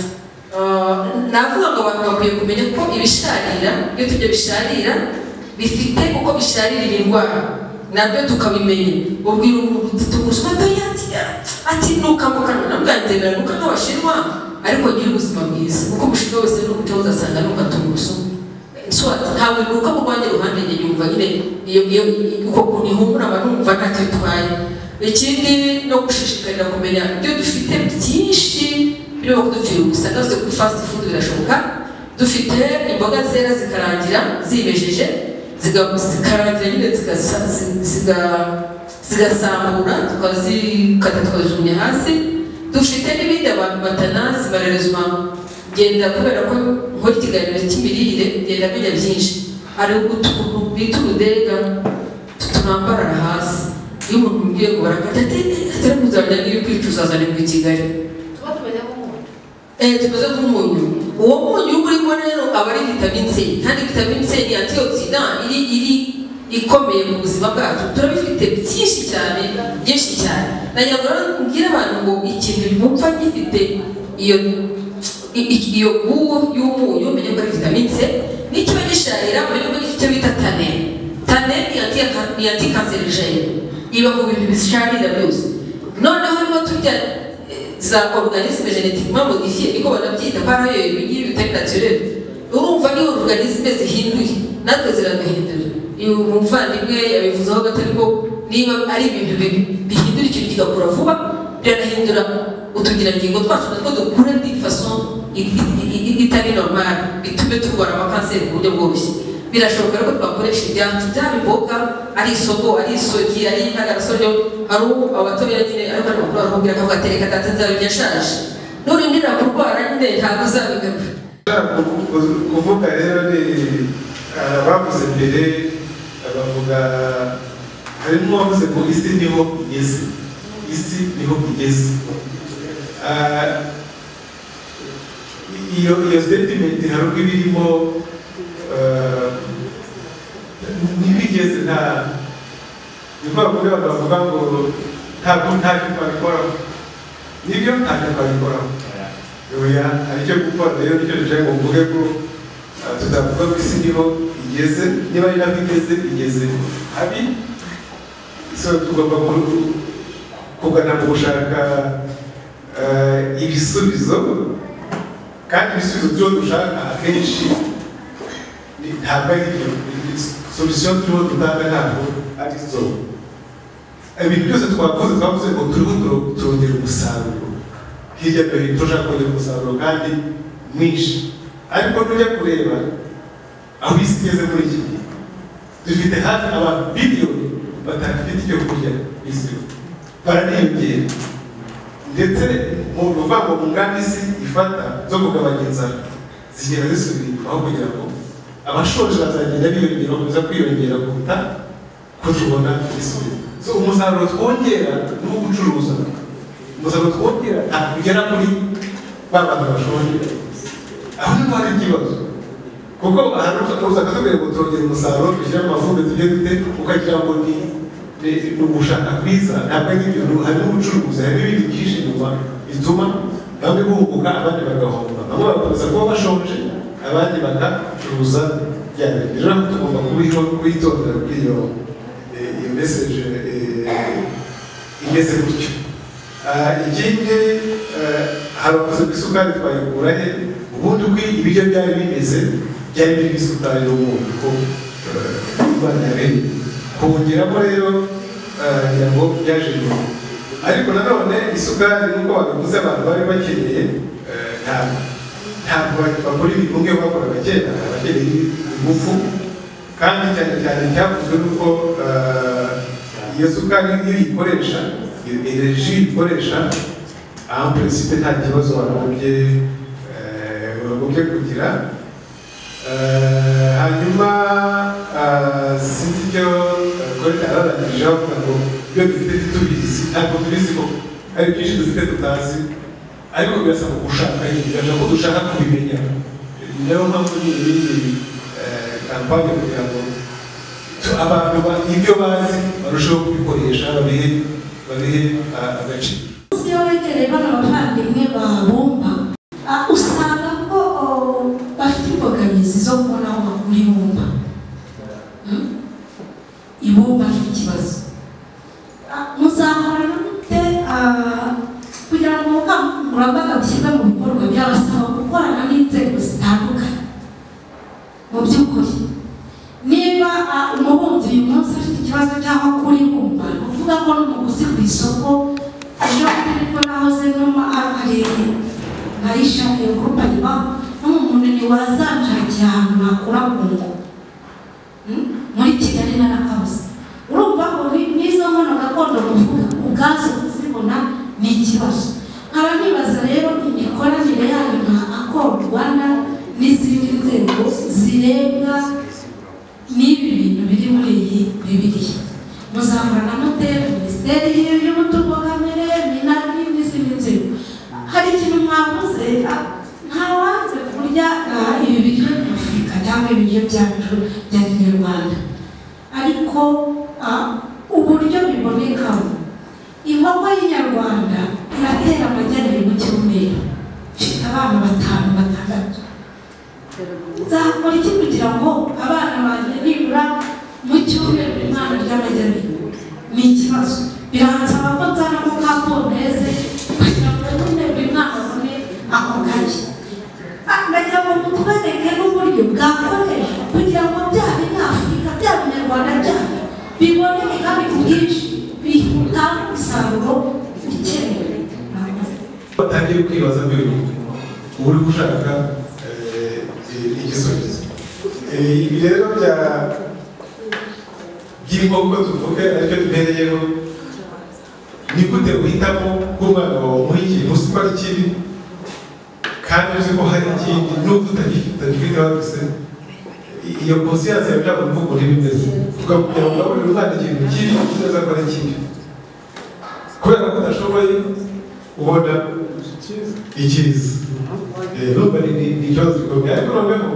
navuga ngo abantu bakwiye kumenya ko ibisharira, iyo tujya bisharira bifite uko bisharirira indwara, nabyo tukabimenya. Ubwira umuntu tuguswa ati nuka mu kanwa, nabwanzemera nuka nk'abashinwa, ariko ngira ubuzima bwiza, kuko umushinwa wese n'umuco uzasanga nuka tungusu. Ntabwo nuka mu rwanjye ruhande njye yumva nyine iyo uko kuntu ihumura aba numva ntacyo bitwaye. Ikindi no gushishikarira kumenya ibyo dufite byinshi birimo kudupfira ubusa. Ndetse kuri fast food birashoboka, dufite imboga zera zikarangira zimejeje zikarangira nyine zigasambura tukazikata tukazijugunya hasi. Dufite n'ibindi abantu batanazi barerezwa ngenda kubera ko nkora ikiganiro cy'imirire ngenda menya byinshi. Hari utuntu bita udega tunambarara hasi iyo umuntu umbwiye ngo barakata atari kuzajya n'iri kwicuza azane mu Kigali tumeze nk'umunyu. Uwo munyu urimo rero aba ari vitamine C, kandi vitamine C ni antioxidant iri ikomeye mu buzima bwacu. Turabifite byinshi cyane nagira ngo mbwire abantu ngo ikintu bumva gifite iyo guwo y'umunyu menye ko ari vitamine C, n'ikiba gisharira menye ko gifite bita tane ni anti-cancerigene, iba mu bintu bisharira byose. Noneho niba turya za organisme génétiquement modifié niko banabyita ko ari ibingibi bitari naturel, urumva ni organisme zihinduye natwe ziragahindura. Iyo umuvandimwe yabivuzeho gato ariko niba ari ibintu bihindura ikintu kigakura vuba birahindura utugirangingo twacu natwo dukura di façon itari normal, bitume turwara amakanseri ku buryo bworoshye. Birashoboka rero twakoresha ibyatsi byaba imboga ari isoko ari isogi ari intagarasoryo. Hari abatobera nyine ariko n'amakuru arahubwira akavuga atereka data nzabirya ashaje nurindira kurwara nyine ntabwo uzabigarura. Kuvuga rero ni bavuze mbere bavuga harimo bavuze ngo isi niho igeze iyo statement hari ubwo ibirimo ntibigeze nta bivuga kuri abantu bavuga ngo ntacyo twabikoraho, nibyo ntacyo twabikoraho hari icyo gukora. Rero nicyo dushaka ngo mvuge ko tutavuga ko isi niho igeze, niba ari naho igeze habi, so tugomba kugana mu gushaka ibisubizo, kandi ibisubizo byo dushaka akenshi ntabwo ari ibyo solution turimo dutanga, ntabwo ari zo. Ibintu byose twavuze ngo turimo turongera umusaruro hirya no hino, turashaka kongera umusaruro kandi mwinshi, ariko nujya kureba aho isi igeze muri iki gihe dufite hafi abantu biliyoni batafite icyo kurya isi baraniyongera, ndetse mu ruvango mu ngamba isi ifata zo kugabanya inzara zigenda zisubira inyuma, aho kugira ngo abashoje bazagenda biyongera bakomeza kwiyongera kuruta ko tubona ibisubizo. So umusaruro twongera ni uwo gucuruza, umusaruro twongera ntabwo ugera kuri ba bantu bashonje, aho niho hari ikibazo. Kuko ahantu usanga tubwira ngo turongera umusaruro dushyira mu mafumbire tujye dute, ukagira ngo ni ugushaka kwiza, ntabwo ari ibyo. Hari n'ubucuruzi, hari n'ibindi byinshi inyuma bituma bamwe bunguka abandi bagahomba, bamwe bagakomeza kuba bashonje abandi bagacuruza byabo. Rero tugomba kubitondera kuri iyo message imeze gutyo. Ikindi hari abakozi b'isukari twayikura he? Ubundi uko ibiryo byari bimeze byari biri isukari y'umuntu ko Imana yaremye, kongeramo rero kugira ngo byaje nyuma. Ariko nanone isukari nk'uko babivuze abantu bari bakeneye ntabwo bakora ibintu nk'iyo bakoraga kera, abakeneye ingufu, kandi cyane cyane cyavuzwe n'uko iyo sukari iyo uyikoresha, iyo energy uyikoresha en principe nta kibazo wagombye kugira. Hanyuma sinzi icyo koreka ararangije avuga ngo ibyo dufite ntitubizi, ntabwo tubizi ko hari byinshi dufite tutazi, ariko birasaba gushaka birasaba ko dushaka kubimenya. Niyo mpamvu n'ibindi kampanye kugira ngo abantu ibyo bazi barusheho kubikoresha babihe agaciro. Iyo wegereye bano bavandimwe babumba usanga ko bafite imbogamizi zo kubona aho bakura ibumba. Ibumba ni ikibazo. Muzahora mute kugira ngo ubukangurambaga bushyirwe mu bikorwa byabasaba gukorana n'inzego zitandukanye. Mu by'ukuri niba umubumbyi uyu munsi afite ikibazo cy'aho akura ibumba, ni ukuvuga ko n'umuguzi ku isoko ejo ariko nahoze numa hari nkarisha iyo gurupe nyuma n'umuntu ni ntiwazanshakira ahantu nakura ku ngo muri Kigali narakabuze. Urumva ko n'izo nkono gakondo muvuga ubwazo kuzibona ni ikibazo. Nkaba nibaza rero imikoranire yayo na Accord Rwanda n'izindi nzego zirenga n'ibi bintu biri muri iyi Bibiliya. Muzamurana mutera Minisiteri y'Umutungo Kamere n'izindi nzego. Hari ikintu mwavuze ntawanze kurya ibi biryo by'Afurika cyangwa ibiryo byacu bya Kinyarwanda, ariko uburyo bibonekamo inkoko y'inyarwanda iratera amagi abiri mu cyumweru, ifite abana 5-6. Nzakora iki kugira ngo abana banjye nibura mu cyumweru umwana arya amagi abiri? Ni ikibazo. Biransaba ko nzanamo ka poneze kugira ngo nyine buri mwana abone ako kagi. Ndagira ngo mutwereke n'uburyo bwakoreshwa kugira ngo bya binyafurika bya binyarwanda byacu biboneke kandi ku bwinshi bitanga umusaruro ukenewe. Batangiye kwibaza mbere uri gushaka igisubizo. Ibi rero by'inkoko tuvuge ariko duhereyeho, ni gute uhitamo k'umwana wawe umuha ikintu uzi ko ari kibi kandi uzi ko hari ikindi n'ubwo utagifite wabise iyo conscience yawe ntabwo mvugo ntibimeze kugira ngo urabona umwana ikintu kibi uzi neza ko ari kibi kubera ko udashoboye ubona icyiza. Urumva ni ikibazo gikomeye, ariko noneho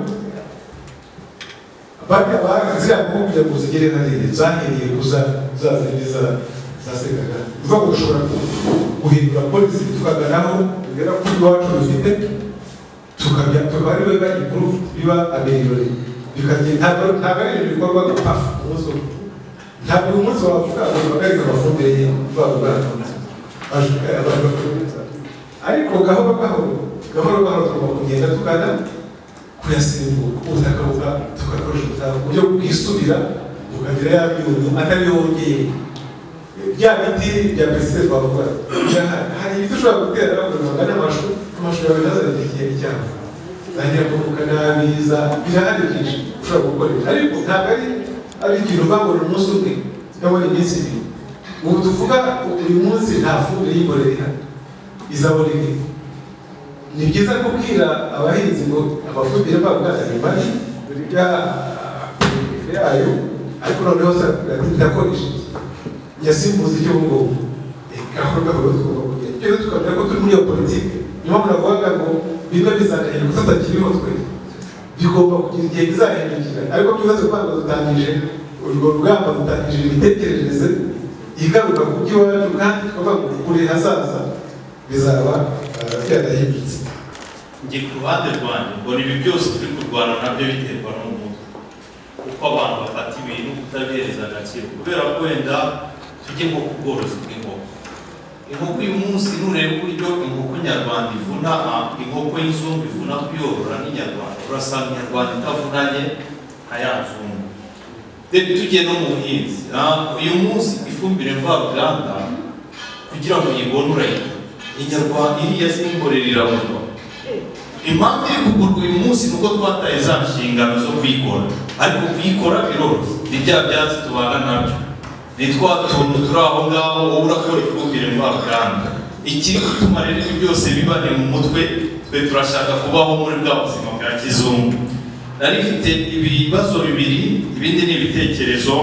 ziriya nkoko kugira ngo zigere hariya zahereye kuza zazindi zasekaga uvuga ngo ushobora guhindura polisi tukaganaho bigera kuri iwacu dufite tukaba ari we bari improve biba ameliyore bikagenda. Ntabwo ari ibintu bikorwa gupafa umunsi umwe, ntabwo uyu munsi wavuga ngo bagarika amafumbire ye ariko gahoro tugomba kugenda tugana kuyasimbuka ubutaka tugakoresha ubutaka ku buryo bwisubira bukagira ya myunyu atari yongeye bya biti bya pesisite twavuga. Hari ibiti ushobora gutera bakagana n'amashu yawe ntazagire igihe cyabo zagira kuvuka nabi birahari byinshi ushobora gukoresha, ariko ntabwo ari ikintu uvuga ngo ni umunsi umwe cyangwa ni iminsi ibiri. Ubu tuvuga uyu munsi nta fumbire y'imborera ihari izabona igihe. Ni byiza kubwira abahinzi ngo amafumbire bavugana ni mabi yayo, ariko noneho ndakoresha yasimbuza icyo ngubu gahoro tugomba kugenda icyo tukamenya ko turi muri iyo politiki. Niyo mpamvu navuga ngo bimwe bizanahera kuko tutakiriho twe bigomba kugira igihe bizahindukira, ariko byubatse kugira ngo dutangije urwo rugamba, dutangije imitekerereze igaruka ku by'iwacu kandi tukavuga ngo kure hazaza bizaba byarahindutse. Njye ku ruhande rwanjye mbona ibi byose turi kurwana nabyo biterwa n'umuntu, uko abantu bafata ibintu kutabihereza agaciro, kubera ko wenda tujye nko ku bworozi bw'inkoko. Inkoko uyu munsi nureba uburyo inkoko nyarwanda ivuna, inkoko y'inzungu ivuna kuyorora n'inyarwanda, urasanga inyarwanda itavunanye nka ya nzungu. Tujye no mu buhinzi, uyu munsi ifumbire mvaruganda kugira ngo uyibone urayigura, inyarwanda iriya simborera irabona. Impamvu iri kugurwa uyu munsi nuko twataye za nshingano zo kuyikora, ariko kuyikora biroroshye. Ni bya byatsi tubana nabyo, ni twa tuntu turi aho ngaho wowe urakora ifumbire mvaruganda. Ikiri gutuma rero ibi byose bibane mu mutwe, twe turashaka kubaho muri bwa buzima bwa kizungu. Nari mfite ibibazo bibiri, ibindi ni ibitekerezo.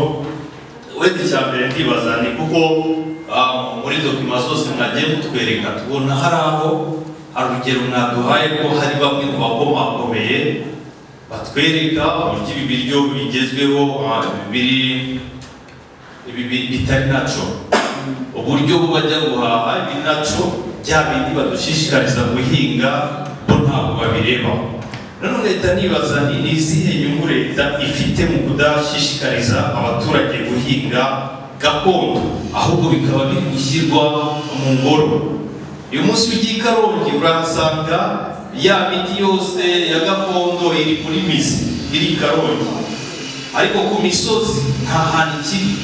Wenda icya mbere ndibaza ni kuko muri dokima zose mwagiye mutwereka tubona hari aho urugero mwaduhaye ko hari bamwe mu bakomakomeye batwereka uburyo ibi biryo bigezweho bitari naco, uburyo bajya guhaha ibi naco bya bindi badushishikariza guhinga bo ntabwo babireba. None leta nibaza ni izihe nyungu leta ifite mu kudashishikariza abaturage guhinga gakondo, ahubwo bikaba biri gushyirwa mu ngoro. Uyu munsi ugiye i Karongi urahasanga ya miti yose ya gakondo iri kuri mizi iri i Karongi, ariko ku misozi nta hantu ikiri.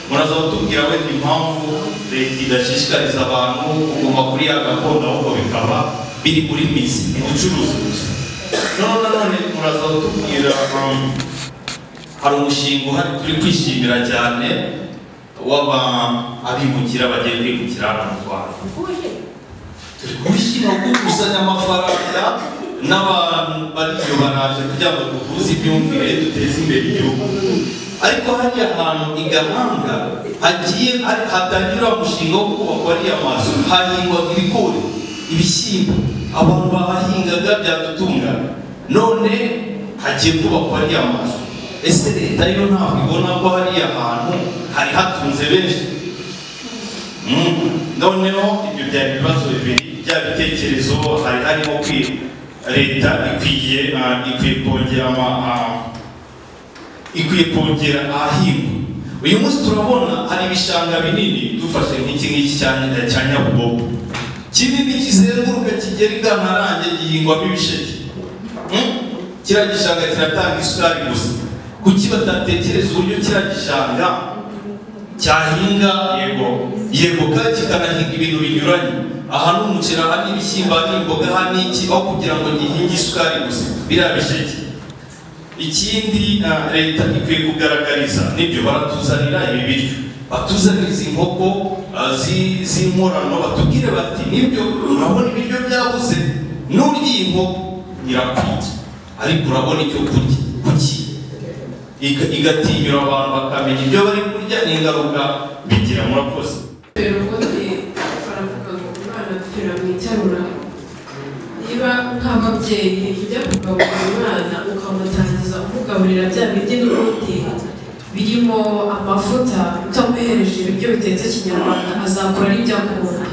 Muraza batubwira wenda impamvu leta idashishikariza abantu kuguma kuri ya gakondo, ahubwo bikaba biri kuri mizi ubucuruzi gusa. none muraza kutubwira hari umushinga uhari turi kwishimira cyane abimukira bagiye kwimukira hano mu Rwanda. Turi kwishima gukusanya amafaranga n'abantu bariyo baraje kugira ngo duhuze imyumvire duteze imbere igihugu. Ariko hariya hantu i Gahanga hagiye hatanyura umushinga wo kubakwa ariya mazu, hahingwaga ibigori, ibishyimbo, abantu bahahingaga byadutunga, none hagiye kubakwa ariya mazu. Ese leta yo ntabwo ibona ko hariya hantu hari hatunze benshi? Noneho ibyo byari ibibazo bibiri bya bitekerezo, hari harimo leta ikwiye kongera ahahingwa. Uyu munsi turabona hari ibishanga binini, dufashe nk'iki ngiki cya Nyabugogo kinini kizenguruka kigera i Gantarange gihingwamo ibisheke. Kiriya gishanga kiratanga isukari gusa. Kuki batatekereza uburyo kiriya gishanga cyahinga yego kandi kikanahinga ibintu binyuranye? Aha ni umuceri, aha ni ibishyimbo, aha ni imboga, aha ni iki, aho kugira ngo gihinge isukari gusa biriya bisheke. Ikindi leta ikwiye kugaragariza n'ibyo baratuzanira ibi biryo, batuzaniriza inkoko z'inkorano, batubwire bati nibyo urabona ibiryo byabuze, n'urya iyi nkoko irakwiye ariko urabona icyo kurya, kuki igatinyura abantu bakamenya ibyo bari kurya n'ingaruka bigira. Murakoze. baravuga ngo umwana dupfira mu icyarura. Niba nk'ababyeyi ujya kugaburira umwana ukamutangiza umugaburira bya biryo n'ubundi birimo amavuta, utamuhereje ibiryo bitetse kinyarwanda azakura ari ibyo akunda.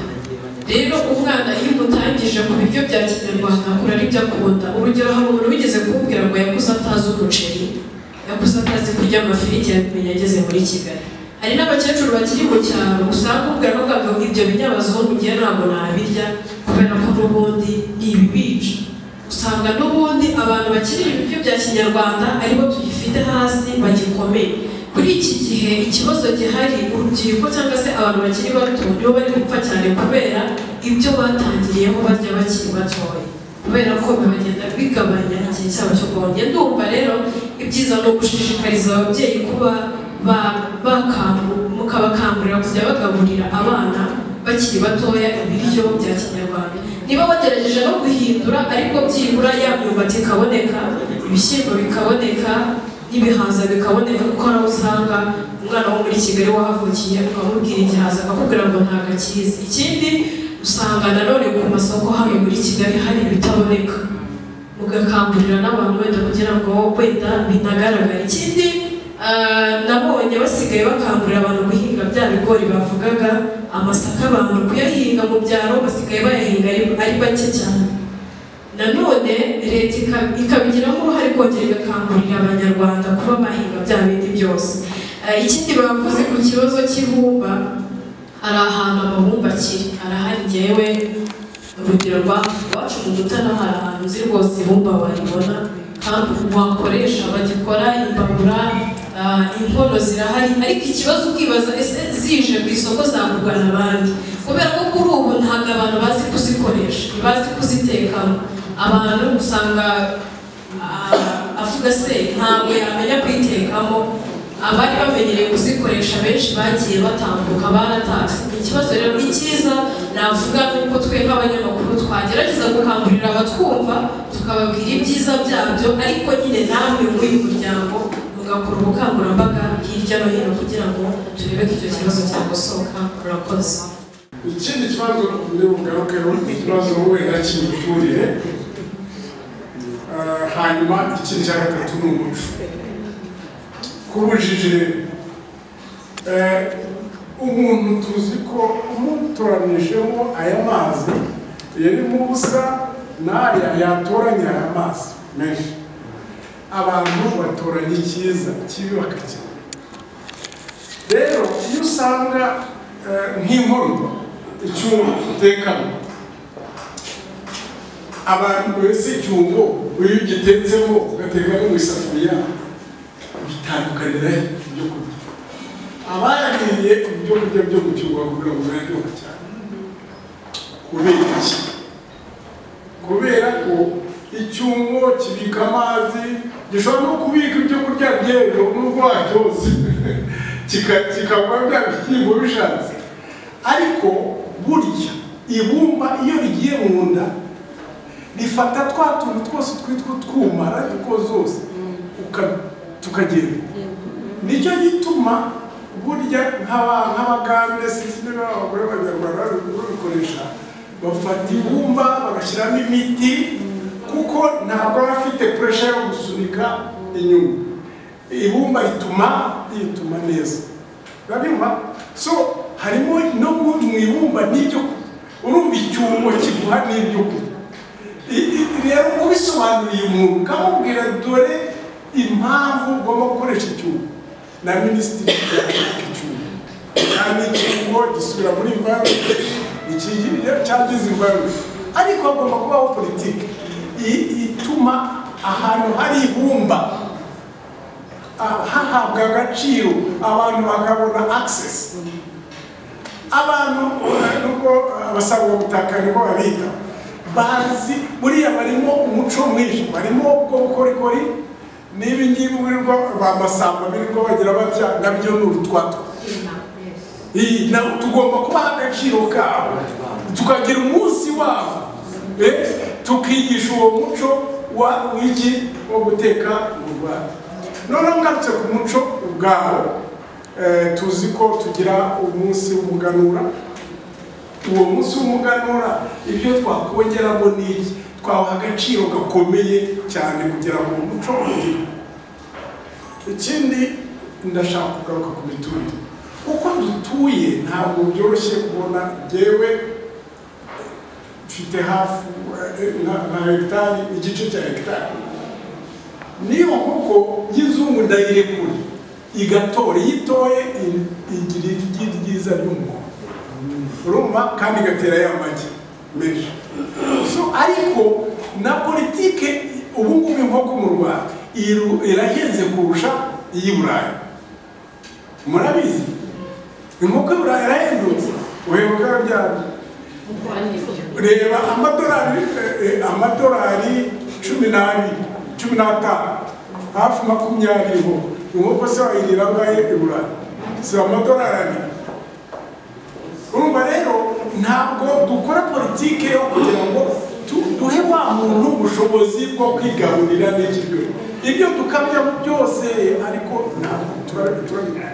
Rero umwana iyo umutangije ku biryo bya kinyarwanda akura ari ibyo akunda. Urugero, hari umuntu wigeze kumbwira ngo yakuze atazi umuceri, yakuze atazi kurya amafiriti, yabimenya ageze muri Kigali. Hari n'abakecuru bakiri mu cyaro usanga ubwira ko ibyo binyabazungu ngiye ntabwo nabirya kubera ko n'ubundi ibibica. Usanga n'ubundi abantu bakiri ibiryo bya kinyarwanda aribo tugifite hasi bagikomeye. Kuri iki gihe ikibazo gihari, urubyiruko cyangwa se abantu bakiri bato nibo bari gupfa cyane kubera ibyo batangiriyeho barya bakiri batoya, kubera ko bibagenda bigabanya igihe cyabo cyo kongera. Ndumva rero ibyiza ni ugushishikariza ababyeyi kuba mukabakangurira kujya bagaburira abana bakiri batoya ibiryo bya kinyarwanda. Niba bagerageje no guhindura, ariko byibura ya myumbati ikaboneka, ibishyimbo bikaboneka, n'ibihaza bikaboneka, kuko nawe usanga umwana wo muri Kigali wahavukiye ukamubwira igihaza akakubwira ngo ntabwo akizi. Ikindi usanga nanone ku masoko hano muri Kigali hari ibitaboneka, mugakangurira n'abantu wenda kugira ngo wenda binagaragara. Ikindi nabonye basigaye bakangurira abantu guhinga bya bigori bavugaga, amasaka abantu kuyahinga mu byaro basigaye bayahinga ari bake cyane. Nanone leta ikabigiramo uruhare kongera igakangurira abanyarwanda kuba bahinga bya bindi byose. Ikindi bavuze ku kibazo cy'ibumba, hari ahantu amabumba akiri arahari. Njyewe urugero rwacu mu Mutara hari ahantu uzi rwose ibumba waribona kandi wakoresha, bagikora imbabura, inkono zirahari. Ariko ikibazo ukibaza, ese zije ku isoko zagurwa n'abandi? Kubera ko kuri ubu ntabwo abantu bazi kuzikoresha, bazi kuzitekamo. Abantu usanga avuga se ntabwo yamenya kuyitekamo, abari bamenyereye kuzikoresha benshi bagiye batambuka, baratashye. Ikibazo rero ni cyiza, navuga nuko twe nk'abanyamakuru twagerageza gukangurira abatwumva tukababwira ibyiza byabyo, ariko nyine namwe muri uyu muryango mugakora ubukangurambaga hirya no hino kugira ngo turebe ko icyo kibazo cyagosoka. Murakoze. Ikindi kibazo ndi bugarukeho ni ikibazo wenda cy'imiturire, hanyuma ikindi cya gatatu ni umuco. Kubujije umuntu tuzi ko umutoranijemo aya mazi yarimo ubusa n'aya yatoranya aya mazi menshi, abantu batoranya icyiza kibi bakakibona. Rero iyo usanga nk'inkono icyuma utekamo, abantu wese icyungo iyo ugitetsemo ugateka no mu isafuriya bitandukanira ibyo kurya. Abayariye ibyo kurya byo mu cyungo kugira ngo biraryoha cyane. Kubera iki? Kubera ko icyungo kibika amazi, gishobora no kubika ibyo kurya by'ejo n'ubwo wacyose kikagwa bya bishyimbo bishatse. Ariko burya ibumba iyo rigiye mu nda rifata twa tuntu twose twitwa twumara ariko zose tukagenda. Nicyo gituma burya nk'abagande sinzi niba abagore b'Abanyarwanda babikoresha, bafata ibumba bagashyiramo imiti kuko ntabwo aba afite puresha yo gusunika inyuma. Ibumba rituma neza, urabibona. So harimo no mu ibumba n'ibyo urumva icyungo kiguha n'ibyo kurya. Rero ubisobanuriye umuntu ukamubwira dore impamvu ugomba gukoresha icyungo, na minisitiri y'icyungo kandi icyungo gisubira muri environment, ikigirira cyagize environment, ariko hagomba kubaho politiki ituma ahantu hari ibumba hahabwa agaciro, abantu bakabona access. Abantu nubwo abasabwa gutaka niko babita bazi buriya barimo umuco mwinshi, barimo ubwo bukorikori n'ibi ngibi birirwa bamasamba birirwa bagira batya, nabyo ni urutwatwa. Tugomba kubaha agaciro kabo, tukagira umunsi wabo, tukigisha uwo muco w'iki wo guteka mu Rwanda. Noneho ngarutse ku muco ubwawo, tuzi ko tugira umunsi w'umuganura. Uwo munsi w'umuganura ibyo twakongeramo n'iki, twaha agaciro gakomeye cyane kugira ngo umuco ugire. Ikindi ndashaka kugaruka ku miturire. Uko dutuye ntabwo byoroshye kubona. Jewe mfite hafi na hegitari, igice cya hegitari. Niyo nkoko y'inzungu ndayirekura igatora, yitoye igira igi ryiza ry'umuhondo, urumva, kandi igatera y'amagi menshi. So ariko na politike ubu ngubu inkoko mu Rwanda irahenze kurusha iy'i Burayi. Murabizi inkoko y'u Burayi irahendutse, uheruka byari reba amadolari 15 hafi 20 ho inkoko se wayirira ngahe i Burayi? Si amadolari. Urumva rero ntabwo dukora politike yo kugira ngo duhe wa muntu ubushobozi bwo kwigaburira n'ikiryo, ibyo dukabya byose, ariko ntabwo turabikora.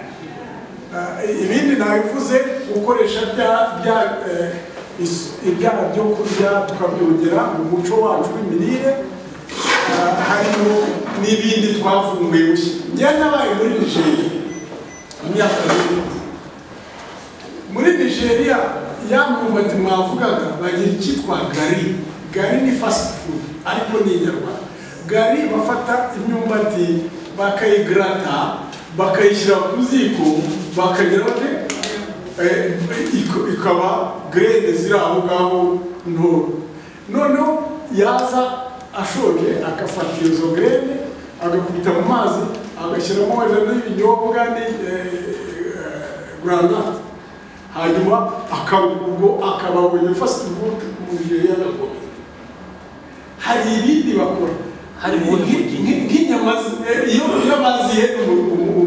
Ibindi nabivuze gukoresha ibyaha byo kurya tukabyongera mu muco wacu w'imirire. Harimo n'ibindi twavumbuye bushya. Njye nabaye muri Nigeria imyaka y'ibindi. Muri Nigeria yamwumbati mwavugaga bagira icyitwa gari. Gari ni fast food ariko ni inyarwanda. Gari bafata imyumbati bakayigrata, bakayishyira ku ziko, bakagira bate ikaba grade ziri aho ngaho ntoro. Noneho yaza ashoje akafata izo grade agakubita mu mazi, agashyiramo wenda n'ibinyobwa ni granat, hanyuma akababonye fast food mu Nigeria. Hari ibindi bakora, hari nk'inyama iyo baziye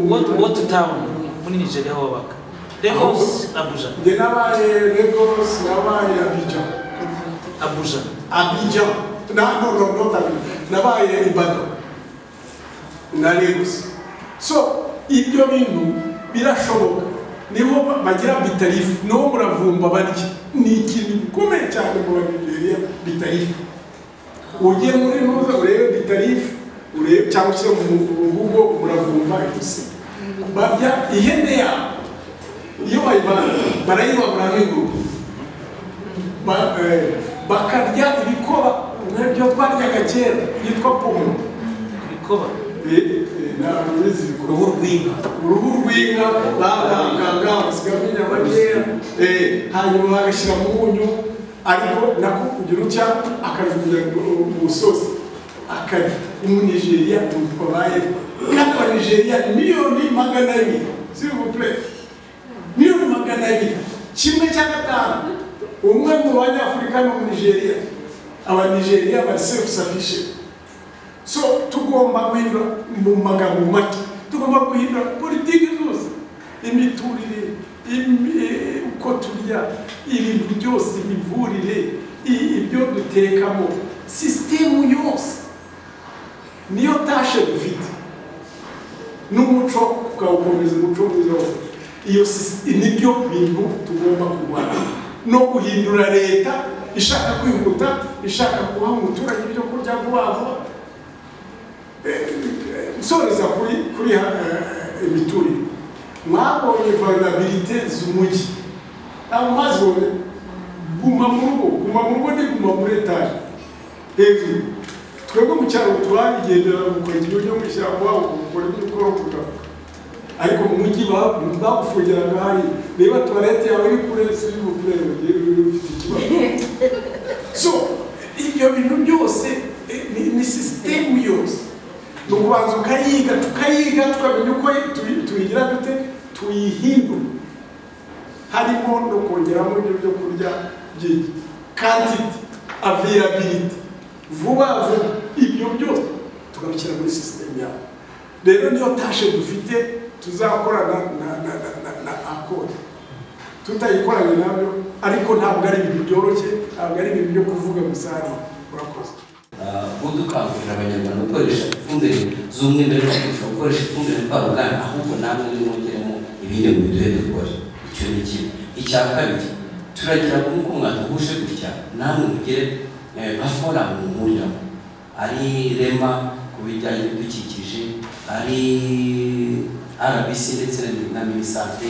what town muri Nigeria wabaka? Lagos, Abuja. Nge nabaye Lagos, nabaye Abuja. Not Abuja. Nabaye Ibadan na Lagos. So ibyo bintu birashoboka, niho bagira bitarifu, niho muravumba barya. Ni ikintu gikomeye cyane mu Nigeria bitarifu. Ugiye muri ntuza urebe bitarifu, urebe cyangwa se mu Google muravumba ikusi. Barya ihene yabo, iyo barayibagura nk'ingurube, bakarya ibikoba nk'ibyo twaryaga kera yitwa pomo. Ibikoba? Uruhu rw'inka babangaga basigamo inyama nkeya, hanyuma bagashyira mu munyu, ariko nako kugira utya akajugunya mu sosi akarya. Umu-Nigeria babaye kandi Aba-Nigeria miliyoni 200, s'il vous plaît, miliyoni 200, 1/5. Umwe mu Banyafurika no mu Nigeria Abanigeria bari self sufficient. So tugomba guhindura mu magambo make, tugomba guhindura politiki zose, imiturire, uko turya, ibintu byose, imivurire, ibyo dutekamo, sisitemu yose niyo tashe dufite. N'umuco ukawukomeza umuco mwiza wose. Iyo nibyo bintu tugomba kurwana no guhindura leta ishaka kwihuta, ishaka kubaha umuturage ibyo kurya vuba vuba. Nsoreza kuri imiturire, mwabonye vulnerabilité z'umujyi, amazi guma mu rugo ni guma muri etaje hejuru. Twebwe mu cyaro turabigendera gukora ibyo byo mu ishyamba, gukora ibyo ukora kugaruka, ariko mu mujyi bagufungiraga hari niba toilette yawe iri kure s'il vous plaît ufite ikibazo. So ibyo bintu byose ni system yose, no kubanza tukayiga tukamenya uko tuyigira dute tuyihindura, harimo no kongeramo ibyo byo kurya byinshi, quantity, availability, vuba vuba, ibyo byose tukabishyira muri system yawe. Rero niyo tashe dufite tuzakorana na akora, tutayikoranye nabyo, ariko ntabwo ari ibintu byoroshye, ntabwo ari ibintu byo kuvuga musari. Murakoze. Dukangurira abanyarwanda gukoresha ifumbire z'umwimerere, gukoresha ifumbire mvaruganda, ahubwo namwe nimwongeremo ibindi mu biduhe dukora. Icyo ni kimwe. Icya kabiri, turagira ngo nk'uko mwaduhuje gutya namwe mugire foramu muhuriramo, ari rema ku bijyanye n'ibidukikije, ari RBC ndetse na Minisante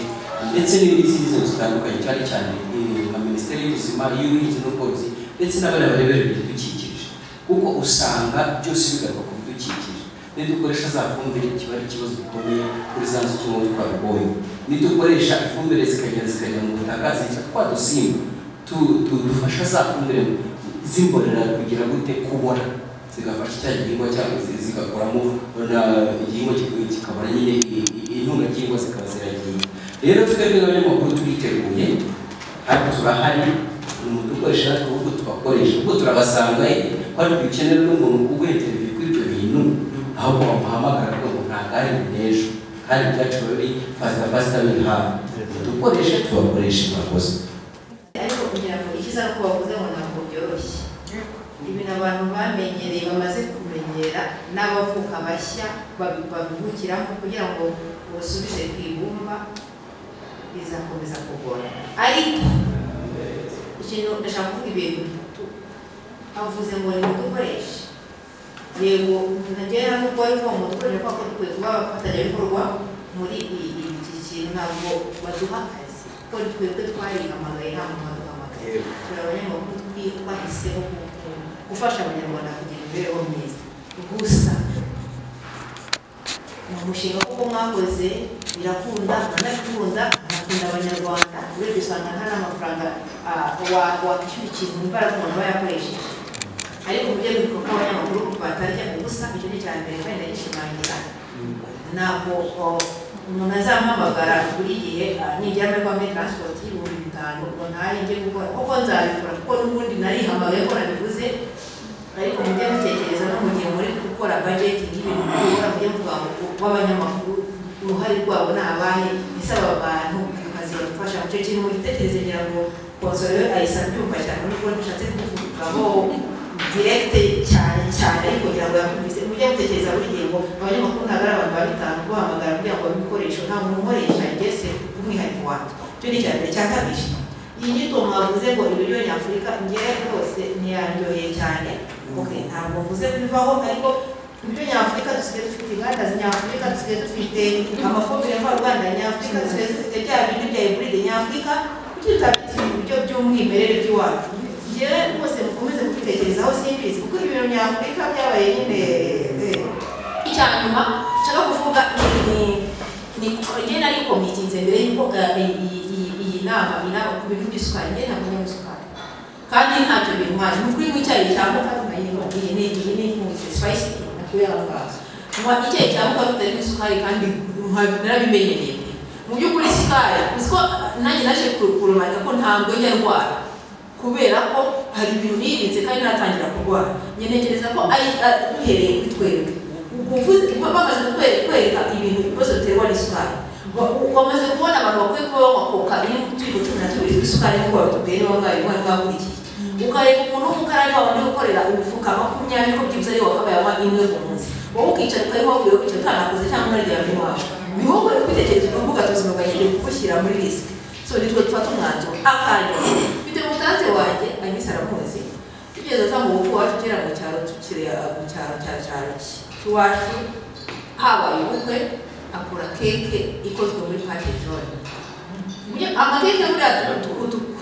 ndetse n'izindi nzego zitandukanye, cyane cyane nka Minisiteri y'Ubuzima, y'Ubuhinzi n'Ubworozi ndetse n'abari barebera ibidukikije, kuko usanga byose bigaruka ku bidukikije. Nidukoresha za fumbire kiba ari ikibazo gikomeye kuri za nzuki nk'uko twabibonye. Nidukoresha ifumbire zikajya mu butaka zica twa dusimba, dufasha za fumbire zimborera kugira gute kubona, zigafasha cya gihingwa cyangwa zigakoramo igihingwa kikabona nyine intungagihingwa zikaba ziragiye. Rero twebwe n'abanyamakuru turiteguye kandi turahari, umuntu ukoresha natwe ahubwo tubakoresha, ubwo turabasanga ko ari dukenera n'umuntu uguhetereye kuri ibyo bintu, ahubwo bamuhamagara ngo ntabwo ari n'ejo kandi ibyacu bibi fasita biri hafi, dukoreshe tubakoreshe. Murakoze. Ariko kugira ngo ikiza ko bavuze ngo ntabwo byoroshye, ibintu abantu bamenyereye bamaze kumenyera n'abavuka bashya babivukiramo kugira ngo basubize ku ibumba bizakomeza kugora. Ariko ikintu ndashaka kuvuga ibintu avuze ngo ni mudukoreshe, yego nagera n'ubwo ariko mu dukoresha kwa dukwiye kuba abafatanyabikorwa muri iki kintu, ntabwo baduha akazi kuko twebwe twarihamagaye nta muntu waduhamagaye, turi abanyamakuru twahisemo gufasha abanyarwanda kugira imibereho myiza. Gusa ni umushinga kuko mwakoze birakunda, mwanabikunda, mwanakunda abanyarwanda, urebye usanga nta n'amafaranga wakishyura ikintu imbaraga umuntu aba yakoresheje, ariko mu byo bikorwa abanyamakuru batarya ubusa. Icyo ni icya mbere kandi ndagishimangira. Ntabwo umuntu azampamagara buri gihe nigera muri Rwanda Transport y'ibihumbi 5 ngo ntaye njye gukora, kuko nzabikora kuko n'ubundi narihamagaye ko nabivuze. Ariko mujye mutekereza no mu gihe muri gukora budget y'ibintu bikora, mujye muvuga ngo w'abanyamakuru uruhare rwabo ni abahe, isaba abantu bakazibafasha mu cyo kintu. Mugitekereze ngira ngo konsole ayisa byumva cyane n'ubwo ndashatse kuvugaho direct cyane, ariko kugira ngo yakubise mujye mutekereza buri gihe ngo abanyamakuru ntabwo ari abantu babitanu guhamagara kugira ngo babikoreshe, nta muntu ukoresha ngese umwihariko wacu. Icyo ni icya mbere. Cya kabiri, iyi nyito mwavuze ngo ibiryo nyafurika ngewe rwose ntiyaryoheye cyane. Ntabwo mvuze kubivaho, ariko ibiryo nyafurika dusigaye dufite inganda z'inyafurika, dusigaye dufite amafumbire mvaruganda nyafurika, dusigaye dufite bya bintu bya hybride nyafurika, tutabita ibiryo by'umwimerere by'iwacu. Ngewe rwose mukomeze kubitekerezaho, simbizi kuko ibintu nyafurika byabaye nyine. Icya nyuma nshaka kuvuga ni ngena ari komitinze mbere y'uko iyi nama ku bintu by'isukari, ngena ntabwo nyine isukari kandi ntacyo bintwaye. Ni ukuri nk'icyayi cya mukaru iyi ni spicy nakuyanga mwa icyayi cya mukaru kitarimo isukari kandi narabimenyereye. Mu by'ukuri isukari uziko nanjye naje kurumarika ko ntabwo njya ndwara, kubera ko hari ibintu nirinze kandi natangira kurwara. Nyenekereza ko ari duhereye kuri twebwe ubuvuzi bamaze kwereka ibintu ibibazo biterwa n'isukari. Wamaze kubona abantu bakwiye kuba banywa koka iri mu tuyiko 12 isukari nk'uko batubwiye niba mwari mwakurikiye. Ukareba umuntu w'umukarani wawe uri gukorera imifuka 20 ko byibuze ari wakabaye anywa imwe ku munsi. Wowe ukicara ukareba wabwiwe ko icyo utanakoze cyangwa unarya iwawe. Ni wowe uri kwitekereza ukavuga ubuzima bwawe gushyira muri risk. So nitwe dufata umwanzuro akanya. Mfite umutanze wanjye Agnes aramuzi. Tugeze za mu bukwe wacu kera mu cyaro tukire mu cyaro iwacu habaye ubukwe akora keke ikozwe muri pate jaune. Amakeke muri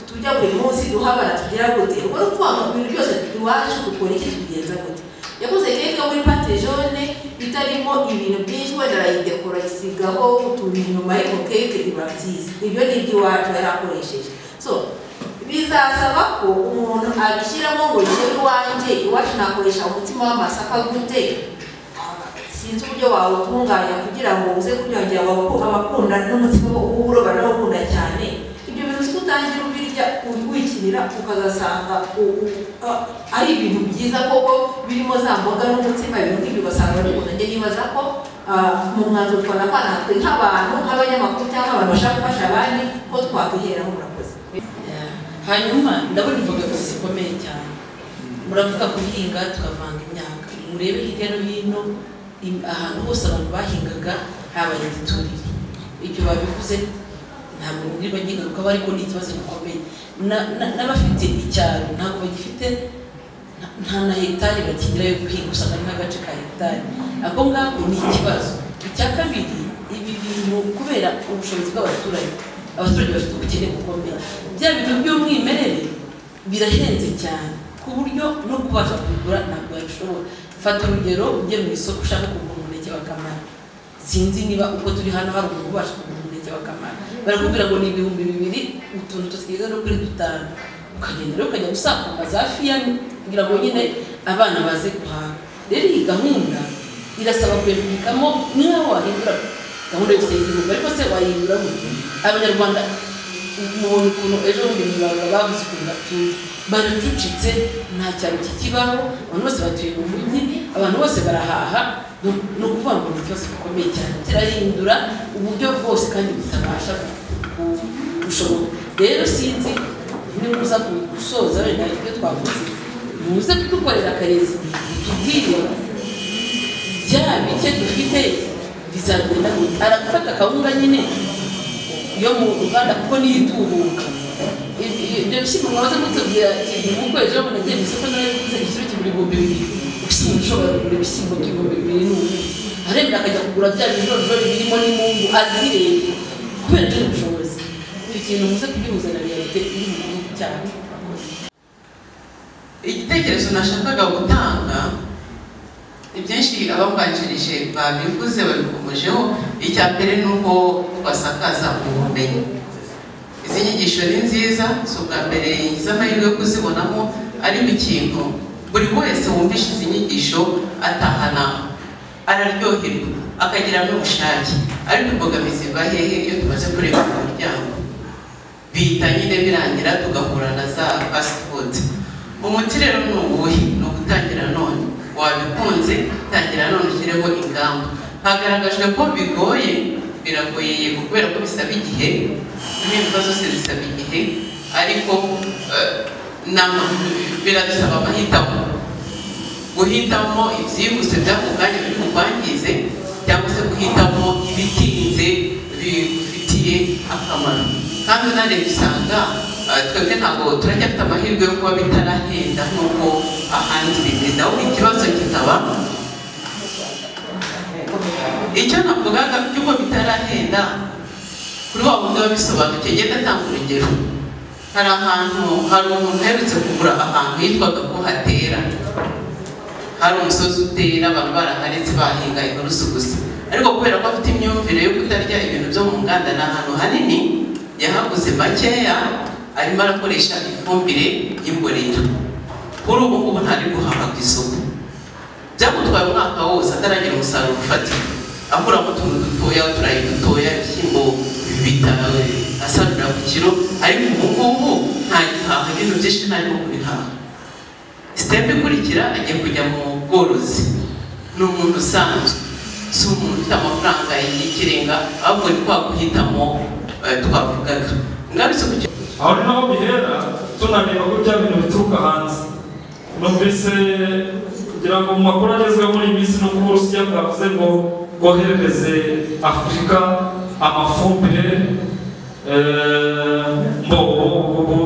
tujya buri munsi duhabana tugira gute ubwo twanga ibintu byose iwacu dukora iki tubigenza gute. Yakoze keke muri pate jaune itarimo ibintu byinshi wenda arayidekora isigaho utuntu inyuma y'iko keke iba nziza. Ibyo ni iby'iwacu yarakoresheje. So bizasaba ko umuntu abishyiramo ngo yewe iwanjye iwacu nakoresha umutima w'amasaka gute. Sinzi uburyo wawutunganya kugira ngo uze kubyongera abakunda n'umutima w'uburoba n'abakunda cyane. Ibyo bintu si utangira ubirya wikinira ukazasanga ari ibintu byiza koko birimo za mboga n'umutima ibintu nk'ibyo ugasanga babikunda. Njye nibaza ko mu mwanzuro twanakwana natwe nk'abantu nk'abanyamakuru cyangwa abantu bashaka gufasha abandi ko twakwiheraho. Murakoze. Hanyuma ndabona imbogamizi zikomeye cyane. Muravuga guhinga tukavanga imyaka. Murebe hirya no hino ahantu hose abantu bahingaga habaye igiturire. Ibyo babivuze ntabwo niba nyigaruka ariko ni ikibazo gikomeye. N'abafite icyaro ntabwo bagifite nta na hegitari bakigira yo guhinga usanga n'agace ka hegitari. Ako ngako ni ikibazo. Icya kabiri ibi bintu kubera ubushobozi bw'abaturage bafite ubukene bukomeye. Bya bintu by'umwimerere birahenze cyane ku buryo no kubasha kugura ntabwo yabishobora. Fata urugero ujye mu isoko ushaka kugura umuneke wa Kamara. Sinzi niba uko turi hano hari umuntu ubasha kugura umuneke wa Kamara. Barakubwira ngo ni 2,000 utuntu tutigeze no kuri 5. Ukagenda rero ukajya gusakuma za fiyani kugira ngo nyine abana baze guhaha. Rero iyi gahunda irasaba kwemukamo niba wahindura gahunda yose y'igihugu ariko se wayihindura gute? Abanyarwanda mubona ukuntu ejo bundi bavuze ukuntu baracucitse nta cyaro kikibaho, abantu bose batuye mu mujyi, abantu bose barahaha. No kuvuga ngo ni ikibazo gikomeye cyane kirahindura uburyo bwose kandi butabasha gushoboka. Rero sinzi niba uza gusoza wenda ibyo twavuze muze kudukorera akarezi tubwire bya bike dufite bizagenda gute. Aragufata akawunga nyine yo mu Rwanda kuko niyitubuka ibyo bishyimbo mwabaze mutubwira mu kwezi ejo bundi nagiye mu isoko narabivuze igiciro kigura 2,000. Ubushyimbo ushobora kugura ibishyimbo by'2,000 n'ubundi aremera akajya kugura bya bijojori birimo n'imungu azireba kubera ibyo bushobozi. Icyo kintu muze kugihuza na realite iri mu gihugu cyacu. Igitekerezo nashakaga gutanga ibyinshi abambanjirije babivuze babikomojeho. Icya mbere ni uko twasakaza ubumenyi. Izi nyigisho ni nziza si ubwa mbere ngize amahirwe yo kuzibonamo ariko ikintu buri wese wumvishe izi nyigisho atahana araryoherwa akagira n'ubushake. Ariko imbogamizi iva hehe iyo tumaze kureba mu muryango bihita nyine birangira tugahura na za fast food. Umuti rero ni uwuhe? Ni ugutangira none. Wabikunze tangira none ushyireho ingamba. Hagaragajwe ko bigoye, biragoye kubera ko bisaba igihe, n'ibibazo zose zisaba igihe, ariko biradusaba amahitamo. Guhitamo ibyihuse by'ako kanya biri bukwangize cyangwa se guhitamo ibitinze bigufitiye akamaro. Kandi unarebye usanga twebwe ntabwo turacyafite amahirwe yo kuba bitarahenda nk'uko ahandi bimeze. Ahubwo ikibazo kikaba icyo navugaga cy'uko bitarahenda kuri wa wundi wabisobanukiwe. Ngenda atanga urugero, hari ahantu hari umuntu uherutse kugura ahantu hitwaga ko hatera, hari umusozi utera abantu baraharetse bahinga inturusu gusa, ariko kubera ko afite imyumvire yo kutarya ibintu byo mu nganda ni ahantu hanini yahaguze makeya arimo arakoresha ifumbire y'imborera. Kuri ubu ngubu ntari guhaha ku isoko, byamutwaye umwaka wose ataragira umusaruro ufatika, akuramo utuntu dutoya uturayi dutoya ibishyimbo asarura ku kiro, ariko ubu ngubu nta gihaha ibintu byinshi ntarimo kubihaha. Sitepu ikurikira agiye kujya mu bworozi. Ni umuntu usanzwe, si umuntu ufite amafaranga y'ikirenga, ahubwo ni kwa guhitamo twavugaga. Ngarutse ku cyo aho ni naho bihera tunareba ko bya bintu bituruka hanze. Numvise kugira ngo mu makuru agezweho muri iyi minsi no kuba Urusiya bwavuze ngo bwoherereze Afurika amafumbire,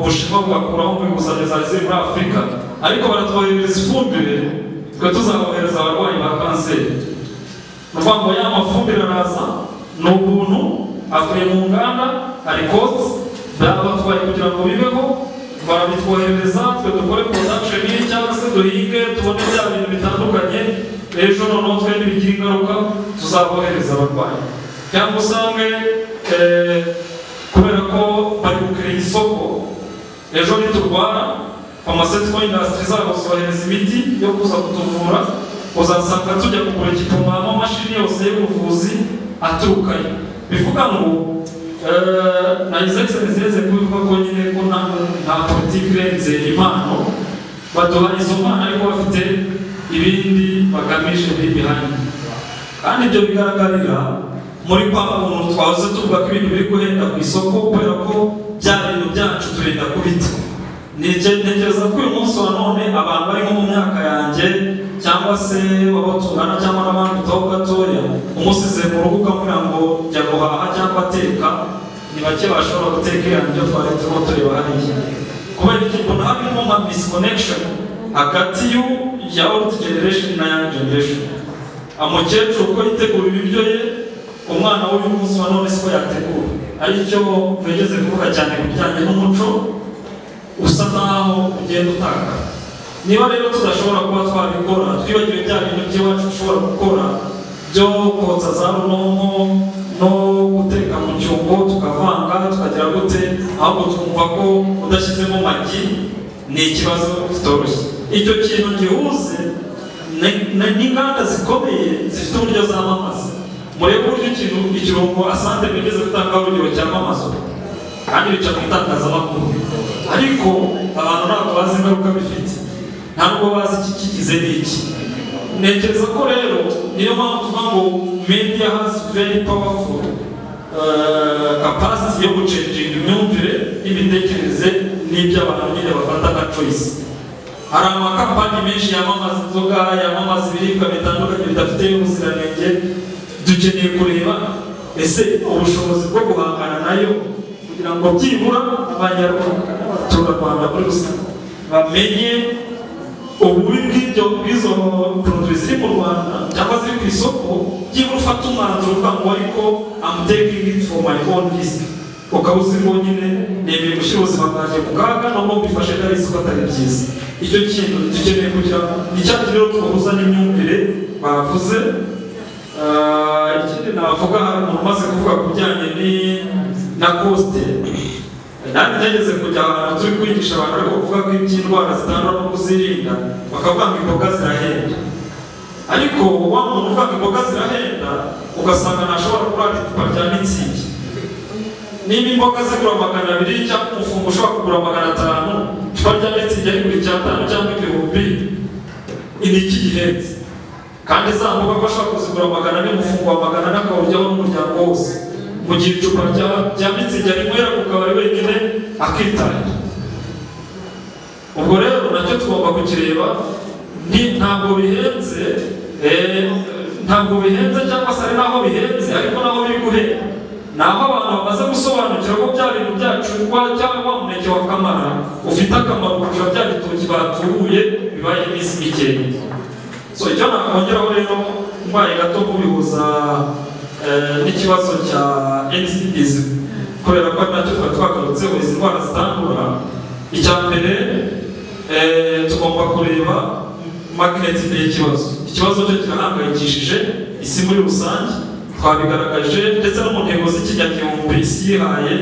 Ubushinwa bugakuraho muri inguzanyo zari ziri muri Afurika, ariko baratwoherereza ifumbire twe tuzabohereza abarwayi ba kanseri. Ni ukuvuga ngo ya mafumbire araza ni ubuntu, avuye mu nganda, hari kosti batwaye kugira ngo bibeho, barabitwoherereza twe dukore production cyangwa se duhinge tubone bya bintu bitandukanye, ejo noneho twe nibigira ingaruka tuzabohereza abarwayi. Cyangwa usange kubera ko bari gukira isoko, ejo niturwara pharmaceutical industry zabo zohereza imiti yo kuza kutuvura, uzasanga tujya kugura igipimo amamashini yose y'ubuvuzi aturukayo. Bivuga ngo na Excellency zeze kuvuga ko nyine ko nta politiki irenze impano, baduha izo mpano ariko bafite ibindi bagamije biri behind. Kandi ibyo bigaragarira muri kwa muntu twahoze tuvuga ko ibintu biri guhenda ku isoko kubera ko bya bintu byacu turenda kubita. Ntekereza ko uyu munsi wa none abantu bari nko mu myaka yanjye cyangwa se baba tungana cyangwa n'abandi bitaho gatoya, umusize mu rugo ukamubwira ngo jya guhaha cyangwa ateka, ni bake bashobora guteka ibyo twari turimo tureba hariya. Kubera iki mbona harimo nka misconnection hagati ya old generation na young generation. Umukecuru uko yitegura ibiryo ye, umwana w'uyu munsi wa none siko yategura. Aricyo mwegeze kuvuga cyane ku bijyanye n'umuco usa naho ugenda utaka. Niba rero tudashobora kuba twabikora, twibagiwe bya bintu by'iwacu dushobora gukora byo kotsa za runonko no guteka mu cyungo tukavanga tukagira gute, ahubwo twumva ko udashyizemo magi ni ikibazo kitoroshye. Icyo kintu gihuze n'inganda zikomeye zifite uburyo zamamaza. Murebe uburyo ikirungo asante bigeze gutanga urugero cyamamazwa kandi bica mu itangazamakuru, ariko abantu ntabwo bazi ingaruka bifite, ntabwo bazi iki kigize n'iki. Ntekereza ko rero niyo mpamvu tuvuga ngo media has very powerful capacity yo gucenjinga imyumvire n'imitekerereze n'iby'abantu nyine bafata nka choice. Hari amakampani menshi yamamaza inzoga, yamamaza ibiribwa bitandukanye bidafite ubuziranenge. Dukeneye kureba ese ubushobozi bwo guhangana nayo kugira ngo byibura abanyarwanda muri rusange bamenye ububi bw'izo produits ziri mu Rwanda cyangwa ziri ku isoko, byibura ufata umwanzuro uvuga ngo ariko I'm taking it for my own risk, ukaba uzi ngo nyine nemeye gushyira ubuzima bwanjye ku kaga nubwo mbifashe nari ko atari byiza. Icyo kintu dukeneye kugira ni cya kintu rero twahuza n'imyumvire bavuze. Ikindi navuga hari umuntu umaze kuvuga ku bijyanye na koste. Nanjye nageze kujya ahantu turi kwigisha abantu ariko kuvuga ko iby'indwara zitandura no kuzirinda bakavuga ngo imboga zirahenda, ariko wa muntu uvuga ngo imboga zirahenda ugasanga ntashobora kurara icupa rya mitsingi. Niba imboga zigura 200 cyangwa umufungo ushobora kugura 500, icupa rya mitsingi ari kuri 500 cyangwa 1000, ini iki gihenze. Kandi za mboga ko ashobora kuzigura 400 umufungo wa 400 akawuryaho n'umuryango wose, mu gihe icupa rya mitsingi rimwera ku kabari wenyine akitahira. Ubwo rero nacyo tugomba kukireba, ntabwo bihenze cyangwa se ari naho bihenze, ariko naho biri guhera naho abantu bamaze gusobanukira ko bya bintu byacu cyangwa wa muneke wa kamara ufite akamaro kurusha bya bitoki batubuye bibaye iminsi mikeya. So icyo nakongeraho rero mbaye gato kubihuza n'ikibazo cya NCDs, kubera ko nacyo twagarutseho izi ndwara zitandura. Icya mbere tugomba kureba magnitude y'ikibazo. Ikibazo cyo kirahangayikishije isi muri rusange, twabigaragaje ndetse no mu ntego z'ikinyagihumbi isi yihaye,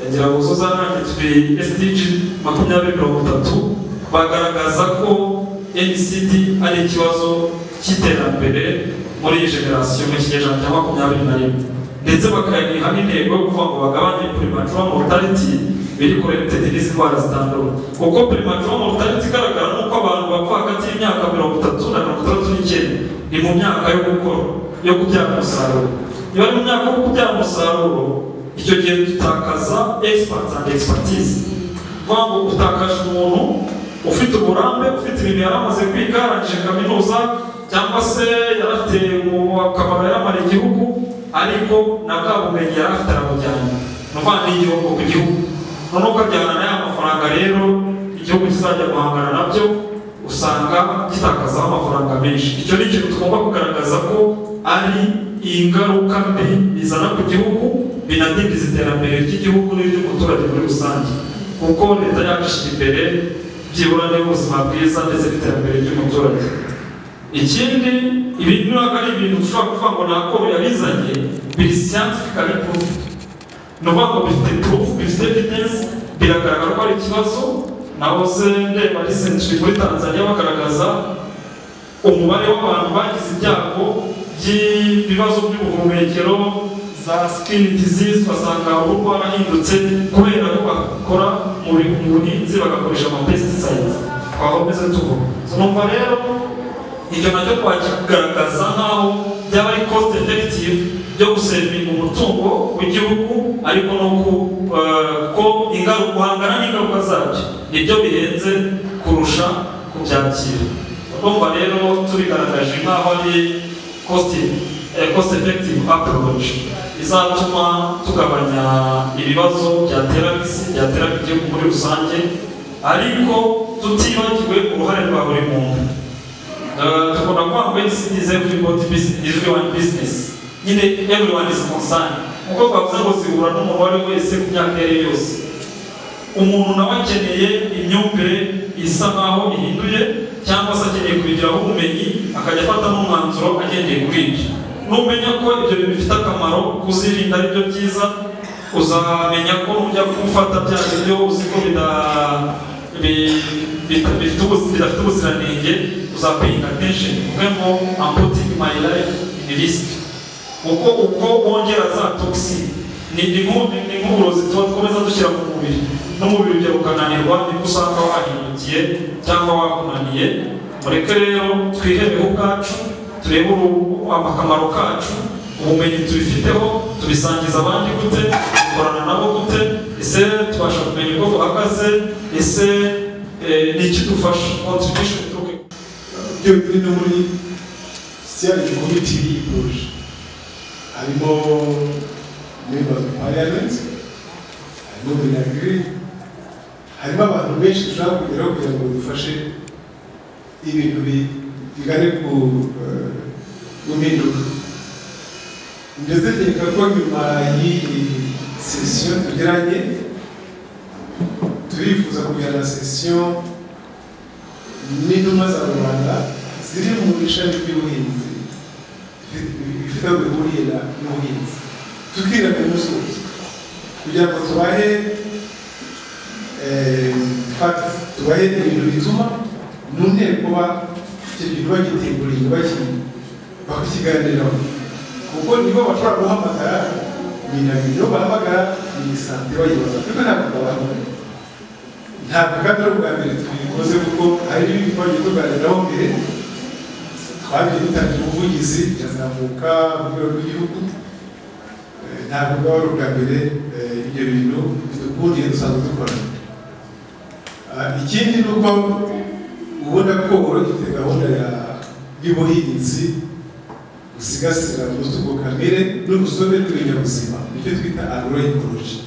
ngira ngo zo zarangiye turi SDG 2030 bagaragaza ko NCD ari ikibazo cy'iterambere muri iyi generasiyo mu kinyejana cya 21, ndetse bakayiha n'intego yo kuvuga ngo bagabanye premature mortality biri connected n'izi ndwara zitandura. Kuko premature mortality igaragara nuko abantu bapfa hagati y'imyaka 30 na 39 ni mu myaka yo gukora yo kubyara umusaruro. Iyo ari mu myaka yo kubyara umusaruro, icyo gihe dutakaza experts and expertise. Vango utakaje umuntu ufite uburambe, ufite ibintu yaramaze kwiga, arangije kaminuza cyangwa se yarafite akamaro yaramara igihugu, ariko na bwa bumenyi yarafite aramujyana n'uvana igihugu ku gihugu. Noneho ukajyana n'aya mafaranga rero igihugu kizajya guhangana nabyo, usanga gitakazaho amafaranga menshi. Icyo ni ikintu tugomba kugaragaza ko ari ingaruka mbi bizana ku gihugu, binadindiza iterambere ry'igihugu n'iry'umuturage muri rusange, kuko leta yacu ishyira imbere byibura n'ubuzima bwiza ndetse n'iterambere ry'umuturage. Ikindi, ibintu ntabwo ari ibintu dushobora kuvuga ngo nakoro yabizanye, biri scientifically proved. Ni ukuvuga ngo bifite proof, bifite evidence, biragaragara ko ari ikibazo. Nahoze ndeba recently muri Tanzania bagaragaza umubare w'abantu bagize ibyago by'ibibazo by'ubuhumekero, za skin disease, basanga uruhu rwarahindutse kubera ko bakora mu buhinzi bagakoresha amapesticides. Twahomeze tuvuga. Numva rero ibyo nacyo twakigaragaza nk'aho byaba ari cost effective byo gusevinga umutungo w'igihugu, ariko no ko ingaruka guhangana n'ingaruka zabyo nibyo bihenze kurusha kubyakira. Urumva rero tubigaragaje nk'aho ari cost effective approach izatuma tugabanya ibibazo byatera isi, byatera igihugu muri rusange, ariko tutibagiwe uruhare rwa buri muntu. Tukunda kuvuga ngo is everyone business, nyine everyone is concerned. Uko twavuze ngo zihura n'umuntu wari wese ku myaka yari yose. Umuntu nawe akeneye imyumvire isa nkaho ihinduye, cyangwa se akeneye kubigiraho ubumenyi, akajya afata n'umwanzuro agendeye kuri ibyo. Numenya ko ibyo bintu bifite akamaro, kuzirinda ari byo byiza, uzamenya ko nujya gufata bya biryo uzi ko bidafite ubuziranenge, uzapayinga attention. Uvuge ngo I'm putting my life in risk. Uko wongera za toxin ni nk'uburozi tuba dukomeza dushyira mu mubiri, n'umubiri ujya ukananirwa, nibwo usanga wahindukiye cyangwa wakunaniye. Mureke rero twihereho ubwacu, turebe akamaro kacu, ubumenyi tubifiteho, tubisangiza abandi gute, dukorana nabo gute, ese tubasha kumenya uko duhagaze, ese ni iki dufasha contribution turuke byo biri no muri steering committee y'iporoje. Harimo members of parliament, harimo binagiri, harimo abantu benshi dushobora kugeraho kugira ngo dufashe ibintu bigane ku mpinduka. Ndetse nkeka ko nyuma y'iyi sesiyo tugeranye, turifuza kugirana sesiyo n'intumwa za rubanda ziri mu ishami ry'ubuhinzi bifite aho bihuriye n'ubuhinzi, tukirana umusozi kugira ngo tubahe ibintu bituma mu nteko icyo kintu bagiteguriye bakakiganiraho, kuko nibo bashobora guhamagara niyo bahamagara minisante bayibaza, kuko ntabwo kandi ari ubwa mbere tubikoze, kuko hari n'ibindi twagiye tuganiraho mbere, twagiye dutangira ubuvugizi birazamuka mu rwego rw'igihugu. Ntabwo bwaba ari ubwa mbere ibyo bintu bidukundiye dusanzwe dukora. Ikindi ni uko ubona ko ifite gahunda y'ubuhinzi busigasira umutungo kamere n'urusobe rw'ibinyabuzima, nicyo twita agroecology.